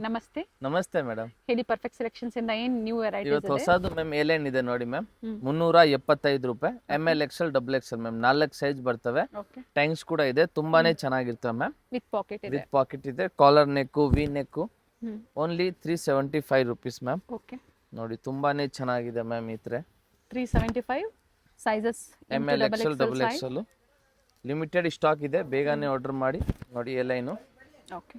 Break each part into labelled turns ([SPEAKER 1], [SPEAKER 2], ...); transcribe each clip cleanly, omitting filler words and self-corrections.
[SPEAKER 1] ನಮಸ್ತೆ
[SPEAKER 2] ನಮಸ್ತೆ ಮೇಡಮ್.
[SPEAKER 1] ಹೇಳಿ ಪರ್ಫೆಕ್ಟ್ ಸೆಲೆಕ್ಷನ್ಸ್ ಇಂದ ಏನ್ ನ್ಯೂ ವೆರೈಟೀಸ್
[SPEAKER 2] ಇವತ್ತು
[SPEAKER 1] ಇದೆ?
[SPEAKER 2] ಹೊಸದು ಮ್ಯಾಮ್ ಏಲೇನ್ ಇದೆ ನೋಡಿ ಮ್ಯಾಮ್. 375 ರೂಪಾಯಿ. ML XL XXL ma'am 4 size ಬರ್ತವೆ.
[SPEAKER 1] ಓಕೆ
[SPEAKER 2] ಟ್ಯಾಂಕ್ಸ್ ಕೂಡ ಇದೆ, ತುಂಬಾನೇ ಚೆನ್ನಾಗಿರ್ತವೆ ಮ್ಯಾಮ್.
[SPEAKER 1] ವಿತ್ ಪಾಕೆಟ್ ಇದೆ.
[SPEAKER 2] ವಿತ್ ಪಾಕೆಟ್ ಇದೆ, collar neck, V neck.
[SPEAKER 1] Hmm
[SPEAKER 2] only 375 rupees ma'am.
[SPEAKER 1] Okay
[SPEAKER 2] ನೋಡಿ ತುಂಬಾನೇ ಚೆನ್ನಾಗಿದೆ ಮ್ಯಾಮ್. ಈ ತರ
[SPEAKER 1] 375 sizes
[SPEAKER 2] ML XL XXL limited stock ಇದೆ, ಬೇಗನೆ ಆರ್ಡರ್ ಮಾಡಿ. ನೋಡಿ A line
[SPEAKER 1] okay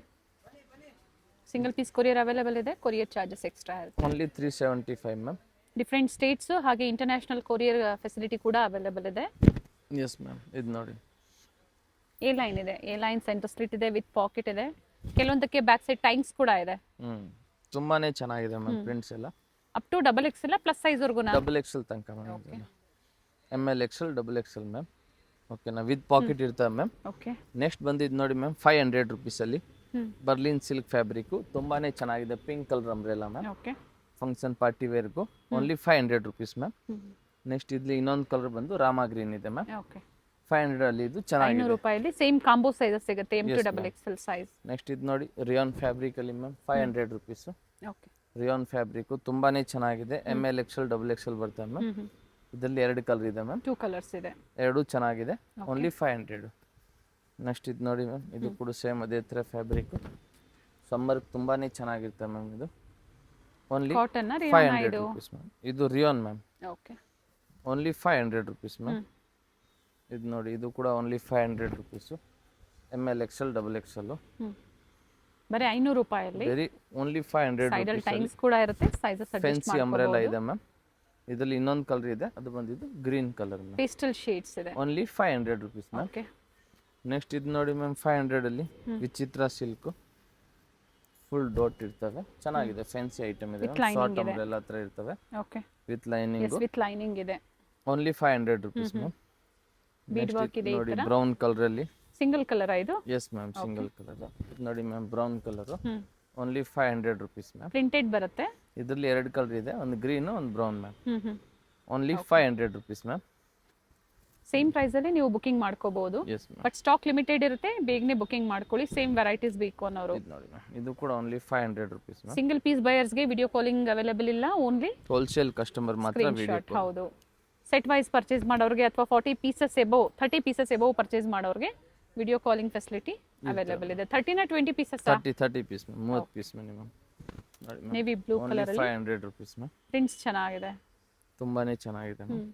[SPEAKER 1] single piece courier available ಇದೆ, ಕೊರಿಯರ್ ಚಾರ್ಜಸ್ ಎಕ್ಸ್ಟ್ರಾ ಇರುತ್ತೆ.
[SPEAKER 2] ಓನ್ಲಿ 375 ಮ್ಯಾಮ್.
[SPEAKER 1] ಡಿಫ್ರೆಂಟ್ ಸ್ಟೇಟ್ಸ್ ಹಾಗೆ ಇಂಟರ್ನ್ಯಾಷನಲ್ ಕೊರಿಯರ್ ಫೆಸಿಲಿಟಿ ಕೂಡ ಅವೈಲೇಬಲ್ ಇದೆ.
[SPEAKER 2] Yes ma'am. ಇದು ನೋಡಿ
[SPEAKER 1] ಎ ಲೈನ್ ಇದೆ, ಎ ಲೈನ್ ಸೆಂಟರ್ ಸ್ಲಿಟ್ ಇದೆ, ವಿತ್ ಪಾಕೆಟ್ ಇದೆ. ಕೆಲವೊಂದಕ್ಕೆ ಬ್ಯಾಕ್ ಸೈಡ್ ಟೈಮ್ಸ್ ಕೂಡ ಇದೆ.
[SPEAKER 2] ತುಂಬಾನೇ ಚೆನ್ನಾಗಿದೆ ಮ್ಯಾಮ್. ಪ್ರಿಂಟ್ಸ್ ಎಲ್ಲ
[SPEAKER 1] up to double XL plus size ವರ್ಗು
[SPEAKER 2] XXL ತನಕ ma'am. ML XL XXL ma'am. ಓಕೆನಾ, ವಿತ್ ಪಾಕೆಟ್ ಇರ್ತವೆ ಮ್ಯಾಮ್.
[SPEAKER 1] ಓಕೆ
[SPEAKER 2] ನೆಕ್ಸ್ಟ್ ಬಂದಿದ್ದು ನೋಡಿ ಮ್ಯಾಮ್ 500 ರೂಪೀಸಲ್ಲಿ ಬರ್ಲಿನ್ ಸಿಲ್ಕ್ ಫ್ಯಾಬ್ರಿಕ್, ತುಂಬಾನೇ ಚೆನ್ನಾಗಿದೆ. Pink colour umbrella ma'am.
[SPEAKER 1] Okay
[SPEAKER 2] function party ವೇರ್ಗೂ ಓನ್ಲಿ 500 ರೂಪೀಸ್ ಮ್ಯಾಮ್. ನೆಕ್ಸ್ಟ್ ಇಲ್ಲಿ ಇನ್ನೊಂದು ಕಲರ್ ಬಂದು ರಾಮಾ ಗ್ರೀನ್ ಇದೆ ಮ್ಯಾಮ್.
[SPEAKER 1] ಓಕೆ
[SPEAKER 2] 500 ಅಲ್ಲಿ ಇದು ಚೆನ್ನಾಗಿದೆ.
[SPEAKER 1] 500 ರೂಪಾಯಲ್ಲಿ ಸೇಮ್ ಕಾಂಬೋ ಸೈಜಸ್ ಸಿಗುತ್ತೆ, M to double XL size.
[SPEAKER 2] Next ಇದು ನೋಡಿ ರಿಯಾನ್ ಫ್ಯಾಬ್ರಿಕ್ ಅಲ್ಲಿ ma'am 500 rupees.
[SPEAKER 1] Okay
[SPEAKER 2] rayon fabric ತುಂಬಾನೇ ಚೆನ್ನಾಗಿದೆ. ML XL XXL ಬರ್ತವೆ ಮ್ಯಾಮ್. ಇದರಲ್ಲಿ 2 ಕಲರ್ ಇದೆ ಮ್ಯಾಮ್.
[SPEAKER 1] 2 ಕಲರ್ಸ್ ಇದೆ,
[SPEAKER 2] ಎರಡು ಚೆನ್ನಾಗಿದೆ. ಓನ್ಲಿ 500. ನೆಕ್ಸ್ಟ್ ಇದು ನೋಡಿ ಮ್ಯಾಮ್, ಇದು ಕೂಡ ಸೇಮ್ ಅದೇ ಥರ ಫ್ಯಾಬ್ರಿಕ್. ಸಮ್ಮರ್ ತುಂಬಾನೇ ಚೆನ್ನಾಗಿರುತ್ತೆ ಮ್ಯಾಮ್. ಇದು ಓನ್ಲಿ
[SPEAKER 1] ಕಾಟನ್
[SPEAKER 2] 500 ರೂಪೀಸ್ ಮ್ಯಾಮ್. ಇದು rayon ma'am.
[SPEAKER 1] Okay
[SPEAKER 2] only 500 rupees ma'am. ಇದು ನೋಡಿ, ಇದು ಕೂಡ only 500 rupees. ML XL XXL
[SPEAKER 1] ಬರೀ 500 ರೂಪಾಯಲ್ಲಿ
[SPEAKER 2] ವೆರಿ ಓನ್ಲಿ 500
[SPEAKER 1] ಸೈಡಲ್ ಟೈಮ್ಸ್ ಕೂಡ ಇರುತ್ತೆ, ಸೈಜಸ್ ಅಡ್ಜಸ್ಟ್
[SPEAKER 2] ಫ್ಯಾನ್ಸಿ ಅಂಬ್ರೆಲಾ ಇದೆ ಮ್ಯಾಮ್. ಇದರಲ್ಲಿ ಇನ್ನೊಂದು ಕಲರ್ ಇದೆ, ಅದು ಬಂದಿದ್ದು green colour ma'am.
[SPEAKER 1] Pastel shades ಇದೆ.
[SPEAKER 2] Only 500 rupees ma'am.
[SPEAKER 1] Okay
[SPEAKER 2] next ಇದು ನೋಡಿ ಮ್ಯಾಮ್ 500 ಅಲ್ಲಿ ವಿಚಿತ್ರ ಸಿಲ್ಕ್ ಫುಲ್ ಡಾಟ್ ಇರ್ತವೆ, ಚೆನ್ನಾಗಿದೆ. ಫ್ಯಾನ್ಸಿ ಐಟಮ್ ಇದೆ, ಶಾರ್ಟ್ ಅಂಬ್ರೆಲಾ ಹತ್ರ ಇರ್ತವೆ.
[SPEAKER 1] Okay
[SPEAKER 2] with lining.
[SPEAKER 1] Yes with lining ಇದೆ.
[SPEAKER 2] Only 500 rupees ma'am.
[SPEAKER 1] Bead work ಇದೆ.
[SPEAKER 2] ನೋಡಿ ಬ್ರೌನ್ ಕಲರ್ ಅಲ್ಲಿ.
[SPEAKER 1] ಸಿಂಗಲ್ ಕಲರ್ ಇದು?
[SPEAKER 2] Yes ma'am, single colour. ನೋಡಿ ma'am, brown colour. Only 500 rupees ma'am.
[SPEAKER 1] Printed ಬರುತ್ತೆ.
[SPEAKER 2] ಇದರಲ್ಲಿ 2 ಕಲರ್ ಇದೆ, ಒಂದು ಗ್ರೀನ್ ಒಂದು brown ma'am. Only 500 rupees ma'am.
[SPEAKER 1] Same price ಅಲ್ಲಿ ನೀವು ಬುಕಿಂಗ್ ಮಾಡ್ಕೋಬಹುದು,
[SPEAKER 2] yes ma'am.
[SPEAKER 1] But stock limited ಇರುತ್ತೆ, ಬೇಗನೆ ಬುಕಿಂಗ್ ಮಾಡ್ಕೊಳ್ಳಿ. ಸೇಮ್ ವೆರೈಟೀಸ್ ಬೇಕು ಅನ್ನೋರು.
[SPEAKER 2] ಇದು ನೋಡಿ ಮ್ಯಾಮ್, ಇದು ಕೂಡ only 500 rupees ma'am.
[SPEAKER 1] Single piece buyers ಗೆ ವಿಡಿಯೋ ಕಾಲಿಂಗ್ ಅವೈಲೇಬಲ್ ಇಲ್ಲ, ಓನ್ಲಿ
[SPEAKER 2] ಹೋಲ್ಸೇಲ್ ಕಸ್ಟಮರ್ ಮಾತ್ರ ವಿಡಿಯೋ
[SPEAKER 1] ಶಾಟ್. ಹೌದು, ಸೆಟ್ ವೈಸ್ ಪರ್ಚೇಸ್ ಮಾಡೋರಿಗೆ ಅಥವಾ 40 pieces above 30 pieces above purchase ಮಾಡೋರಿಗೆ ವಿಡಿಯೋ ಕಾಲಿಂಗ್ ಫೆಸಿಲಿಟಿ ಅವೈಲೇಬಲ್ ಇದೆ. 30 ನ 20 pieces?
[SPEAKER 2] 30 piece ma'am, 30 piece minimum. ನೋಡಿ ಮ್ಯಾಮ್,
[SPEAKER 1] ನೇವಿ ಬ್ಲೂ ಕಲರ್ ಅಲ್ಲಿ
[SPEAKER 2] 500 ರೂಪೀಸ್ ಮ್ಯಾಮ್.
[SPEAKER 1] ಪ್ರಿಂಟ್ಸ್ ಚೆನ್ನಾಗಿದೆ,
[SPEAKER 2] ತುಂಬಾನೇ ಚೆನ್ನಾಗಿದೆ ಮ್ಯಾಮ್.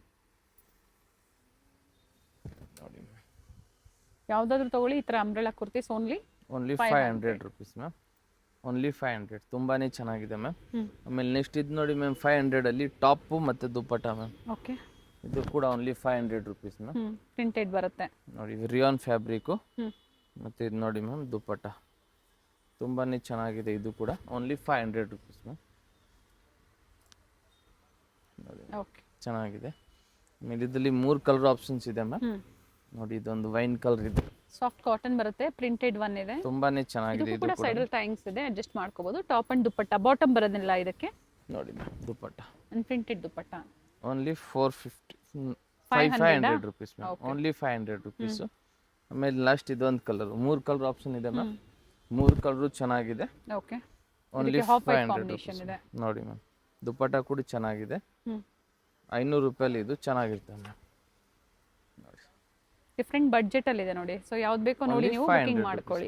[SPEAKER 2] ನೋಡಿ ಮ್ಯಾಮ್,
[SPEAKER 1] ಯಾವ್ದಾದ್ರು ತಗೊಳ್ಳಿ ಈ ತರ umbrella kurtis only
[SPEAKER 2] 500 rupees ma'am. Only 500. ತುಂಬಾನೇ ಚೆನ್ನಾಗಿದೆ ಮ್ಯಾಮ್. ಆಮೇಲೆ ನೆಕ್ಸ್ಟ್ ಇದು ನೋಡಿ ಮ್ಯಾಮ್ 500 ಅಲ್ಲಿ ಟಾಪ್ ಮತ್ತೆ ದುಪ್ಪಟ್ಟ ಮ್ಯಾಮ್.
[SPEAKER 1] ಓಕೆ
[SPEAKER 2] ಇದು ಕೂಡ ಓನ್ಲಿ 500 ರೂಪೀಸ್ ಮ್ಯಾಮ್.
[SPEAKER 1] ಪ್ರಿಂಟೆಡ್ ಬರುತ್ತೆ.
[SPEAKER 2] ನೋಡಿ ರಿಯಾನ್ ಫ್ಯಾಬ್ರಿಕ್. ಮತ್ತೆ ಇದು ನೋಡಿ ಮ್ಯಾಮ್ ದುಪ್ಪಟ್ಟ, ತುಂಬಾನೇ ಚೆನ್ನಾಗಿದೆ. ಇದು ಕೂಡ ಓನ್ಲಿ 500 ರೂಪೀಸ್ ಮ್ಯಾಮ್. ನೋಡಿ
[SPEAKER 1] ಓಕೆ
[SPEAKER 2] ಚೆನ್ನಾಗಿದೆ. ಆಮೇಲೆ ಇದರಲ್ಲಿ 3 ಕಲರ್ ಆಪ್ಷನ್ಸ್ ಇದೆ ಮ್ಯಾಮ್. ನೋಡಿ ಇದೊಂದು ವೈನ್ ಕಲರ್ ಇದೆ,
[SPEAKER 1] ಸಾಫ್ಟ್ ಕಾಟನ್ ಬರುತ್ತೆ, ಪ್ರಿಂಟೆಡ್ ಒನ್ ಇದೆ.
[SPEAKER 2] ತುಂಬಾನೇ ಚೆನ್ನಾಗಿದೆ.
[SPEAKER 1] ಇದು ಕೂಡ ಸೈಡಲ್ ಟೈಮ್ಸ್ ಇದೆ, ಅಡ್ಜಸ್ಟ್ ಮಾಡ್ಕೋಬಹುದು. ಟಾಪ್ ಅಂಡ್ ದುಪ್ಪಟ್ಟ, ಬಾಟಮ್ ಬರೋದಿಲ್ಲ ಇದಕ್ಕೆ.
[SPEAKER 2] ನೋಡಿ ma'am dupatta
[SPEAKER 1] and printed dupatta
[SPEAKER 2] only 500 rupees ma'am. Only 500 rupees. ಆಮೇಲೆ ಲಾಸ್ಟ್ ಇದೊಂದು ಕಲರ್, 3 ಕಲರ್ ಆಪ್ಷನ್ ಇದೆ ಮ್ಯಾಮ್. 3 ಕಲರ್ ಚೆನ್ನಾಗಿದೆ.
[SPEAKER 1] Okay
[SPEAKER 2] only 500 rupees.
[SPEAKER 1] ಇದೆ.
[SPEAKER 2] ನೋಡಿ ಮ್ಯಾಮ್, ದುಪ್ಪಟ್ಟ ಕೂಡ ಚೆನ್ನಾಗಿದೆ. 500 ರೂಪಾಯಲ್ಲಿ ಇದು ಚೆನ್ನಾಗಿರ್ತದೆ ಮ್ಯಾಮ್. ನೋಡಿ
[SPEAKER 1] ಡಿಫ್ರೆಂಟ್ ಬಡ್ಜೆಟ್ ಅಲ್ಲಿ ಇದೆ ನೋಡಿ, ಸೊ ಯಾವ್ದು ಬೇಕೋ ನೋಡಿ ನೀವು ಬುಕಿಂಗ್ ಮಾಡ್ಕೊಳ್ಳಿ.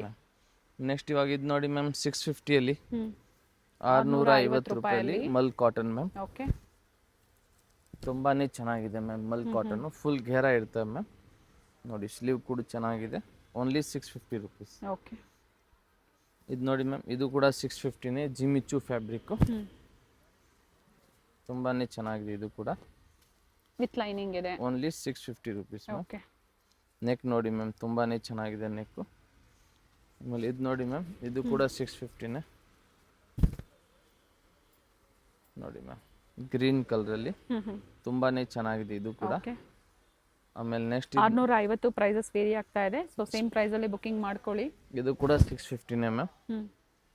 [SPEAKER 2] ನೆಕ್ಸ್ಟ್ ಇವಾಗ ಇದು ನೋಡಿ ಮ್ಯಾಮ್ 650 ಅಲ್ಲಿ 650 ರೂಪಾಯಲ್ಲಿ ಮಲ್ ಕಾಟನ್ ಮ್ಯಾಮ್.
[SPEAKER 1] ಓಕೆ
[SPEAKER 2] ತುಂಬಾನೇ ಚೆನ್ನಾಗಿದೆ ಮ್ಯಾಮ್. ಮಲ್ ಕಾಟನ್ ಫುಲ್ ಘೇರ ಇರ್ತವೆ ಮ್ಯಾಮ್. ನೋಡಿ ಸ್ಲೀವ್ ಕೂಡ ಚೆನ್ನಾಗಿದೆ. Only 650 rupees.
[SPEAKER 1] ಓಕೆ
[SPEAKER 2] ಇದು ನೋಡಿ ಮ್ಯಾಮ್, ಇದು ಕೂಡ 650ನೇ. ಜಿಮಿಚು ಫ್ಯಾಬ್ರಿಕ್, ತುಂಬಾನೇ ಚೆನ್ನಾಗಿದೆ. ಇದು ಕೂಡ
[SPEAKER 1] ವಿತ್ ಲೈನಿಂಗ್ ಇದೆ.
[SPEAKER 2] Only 650 rupees ma'am.
[SPEAKER 1] Okay
[SPEAKER 2] neck ನೋಡಿ ಮ್ಯಾಮ್, ತುಂಬಾನೇ ಚೆನ್ನಾಗಿದೆ ನೆಕ್. ಆಮೇಲೆ ಇದು ನೋಡಿ ಮ್ಯಾಮ್, ಇದು ಕೂಡ 650ನೇ. ನೋಡಿ ಮ್ಯಾಮ್, ಗ್ರೀನ್ ಕಲರ್ ಅಲ್ಲಿ ತುಂಬಾನೇ ಚೆನ್ನಾಗಿದೆ ಇದು ಕೂಡ. ಆಮೇಲೆ ನೆಕ್ಸ್ಟ್
[SPEAKER 1] 650 ಪ್ರೈಸಸ್ ವೇರಿ ಆಗ್ತಾ ಇದೆ, ಸೊ ಸೇಮ್ ಪ್ರೈಸ್ ಅಲ್ಲಿ ಬುಕಿಂಗ್ ಮಾಡ್ಕೊಳ್ಳಿ.
[SPEAKER 2] ಇದು ಕೂಡ 650ನೇ ಮ್ಯಾಮ್.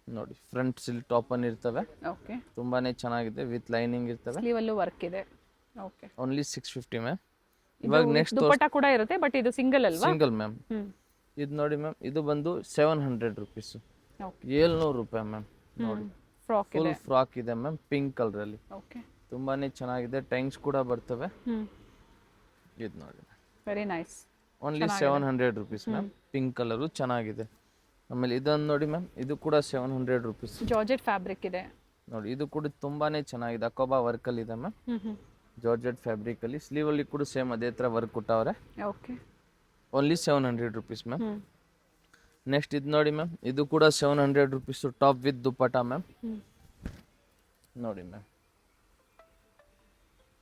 [SPEAKER 2] ನೋಡಿ ಫ್ರಂಟ್ ಸಿಲ್ಕ್ ಟಾಪ್ ಅನ್ನು ಇರ್ತವೆ,
[SPEAKER 1] ಓಕೆ
[SPEAKER 2] ತುಂಬಾನೇ ಚೆನ್ನಾಗಿದೆ. ವಿತ್ ಲೈನಿಂಗ್ ಇರ್ತವೆ,
[SPEAKER 1] ಸ್ಲೀವ್ ಅಲ್ಲೂ ವರ್ಕ್ ಇದೆ. Okay
[SPEAKER 2] only 650 ma'am. ಇವಾಗ ನೆಕ್ಸ್ಟ್
[SPEAKER 1] ದುಪ್ಪಟ್ಟ ಕೂಡ ಇರುತ್ತೆ, ಬಟ್ ಇದು ಸಿಂಗಲ್ ಅಲ್ವಾ?
[SPEAKER 2] Single ma'am. ಇದು ನೋಡಿ ಮ್ಯಾಮ್, ಇದು ಬಂದು 700 ರೂಪೀಸ್. 700 ರೂಪಾಯಿ ಮ್ಯಾಮ್. ನೋಡಿ
[SPEAKER 1] ಫ್ರಾಕ್
[SPEAKER 2] ಫುಲ್
[SPEAKER 1] ಇದೆ.
[SPEAKER 2] ಫ್ರಾಕ್ ಇದೆ ಮ್ಯಾಮ್, ಪಿಂಕ್ ಕಲರ್ ಅಲ್ಲಿ
[SPEAKER 1] ಓಕೆ.
[SPEAKER 2] ತುಂಬಾನೇ ಚೆನ್ನಾಗಿದೆ. ಟೈಮ್ಸ್ ಕೂಡ ಬರ್ತವೆ. ಇದು ನೋಡಿ
[SPEAKER 1] very nice.
[SPEAKER 2] Only 700 rupees ma'am. Pink colour ಚೆನ್ನಾಗಿದೆ. ಆಮೇಲೆ ಇದೊಂದು ನೋಡಿ ಮ್ಯಾಮ್, ಇದು ಕೂಡ 700 ರುಪೀಸ್.
[SPEAKER 1] ಜಾರ್ಜೆಟ್ ಫ್ಯಾಬ್ರಿಕ್ ಇದೆ
[SPEAKER 2] ನೋಡಿ, ಇದು ಕೂಡ ತುಂಬಾನೇ ಚೆನ್ನಾಗಿದೆ. ಅಕೋಬಾ ವರ್ಕ್ ಅಲ್ಲಿ ಇದೆ ಮ್ಯಾಮ್, ಜಾರ್ಜೆಟ್ ಫ್ಯಾಬ್ರಿಕ್ ಅಲ್ಲಿ. ಸ್ಲೀವ್ ಅಲ್ಲಿ ಕೂಡ ಸೇಮ್ ಅದೇ ತರ ವರ್ಕ್ ಕೊಟ್ಟವ್ರೆ.
[SPEAKER 1] Okay.
[SPEAKER 2] Only 700 rupees ma'am. Next ಇದು ನೋಡಿ ಮ್ಯಾಮ್, ಇದು ಕೂಡ 700 rupees. Top with dupatta ma'am. ನೋಡಿ ಮ್ಯಾಮ್,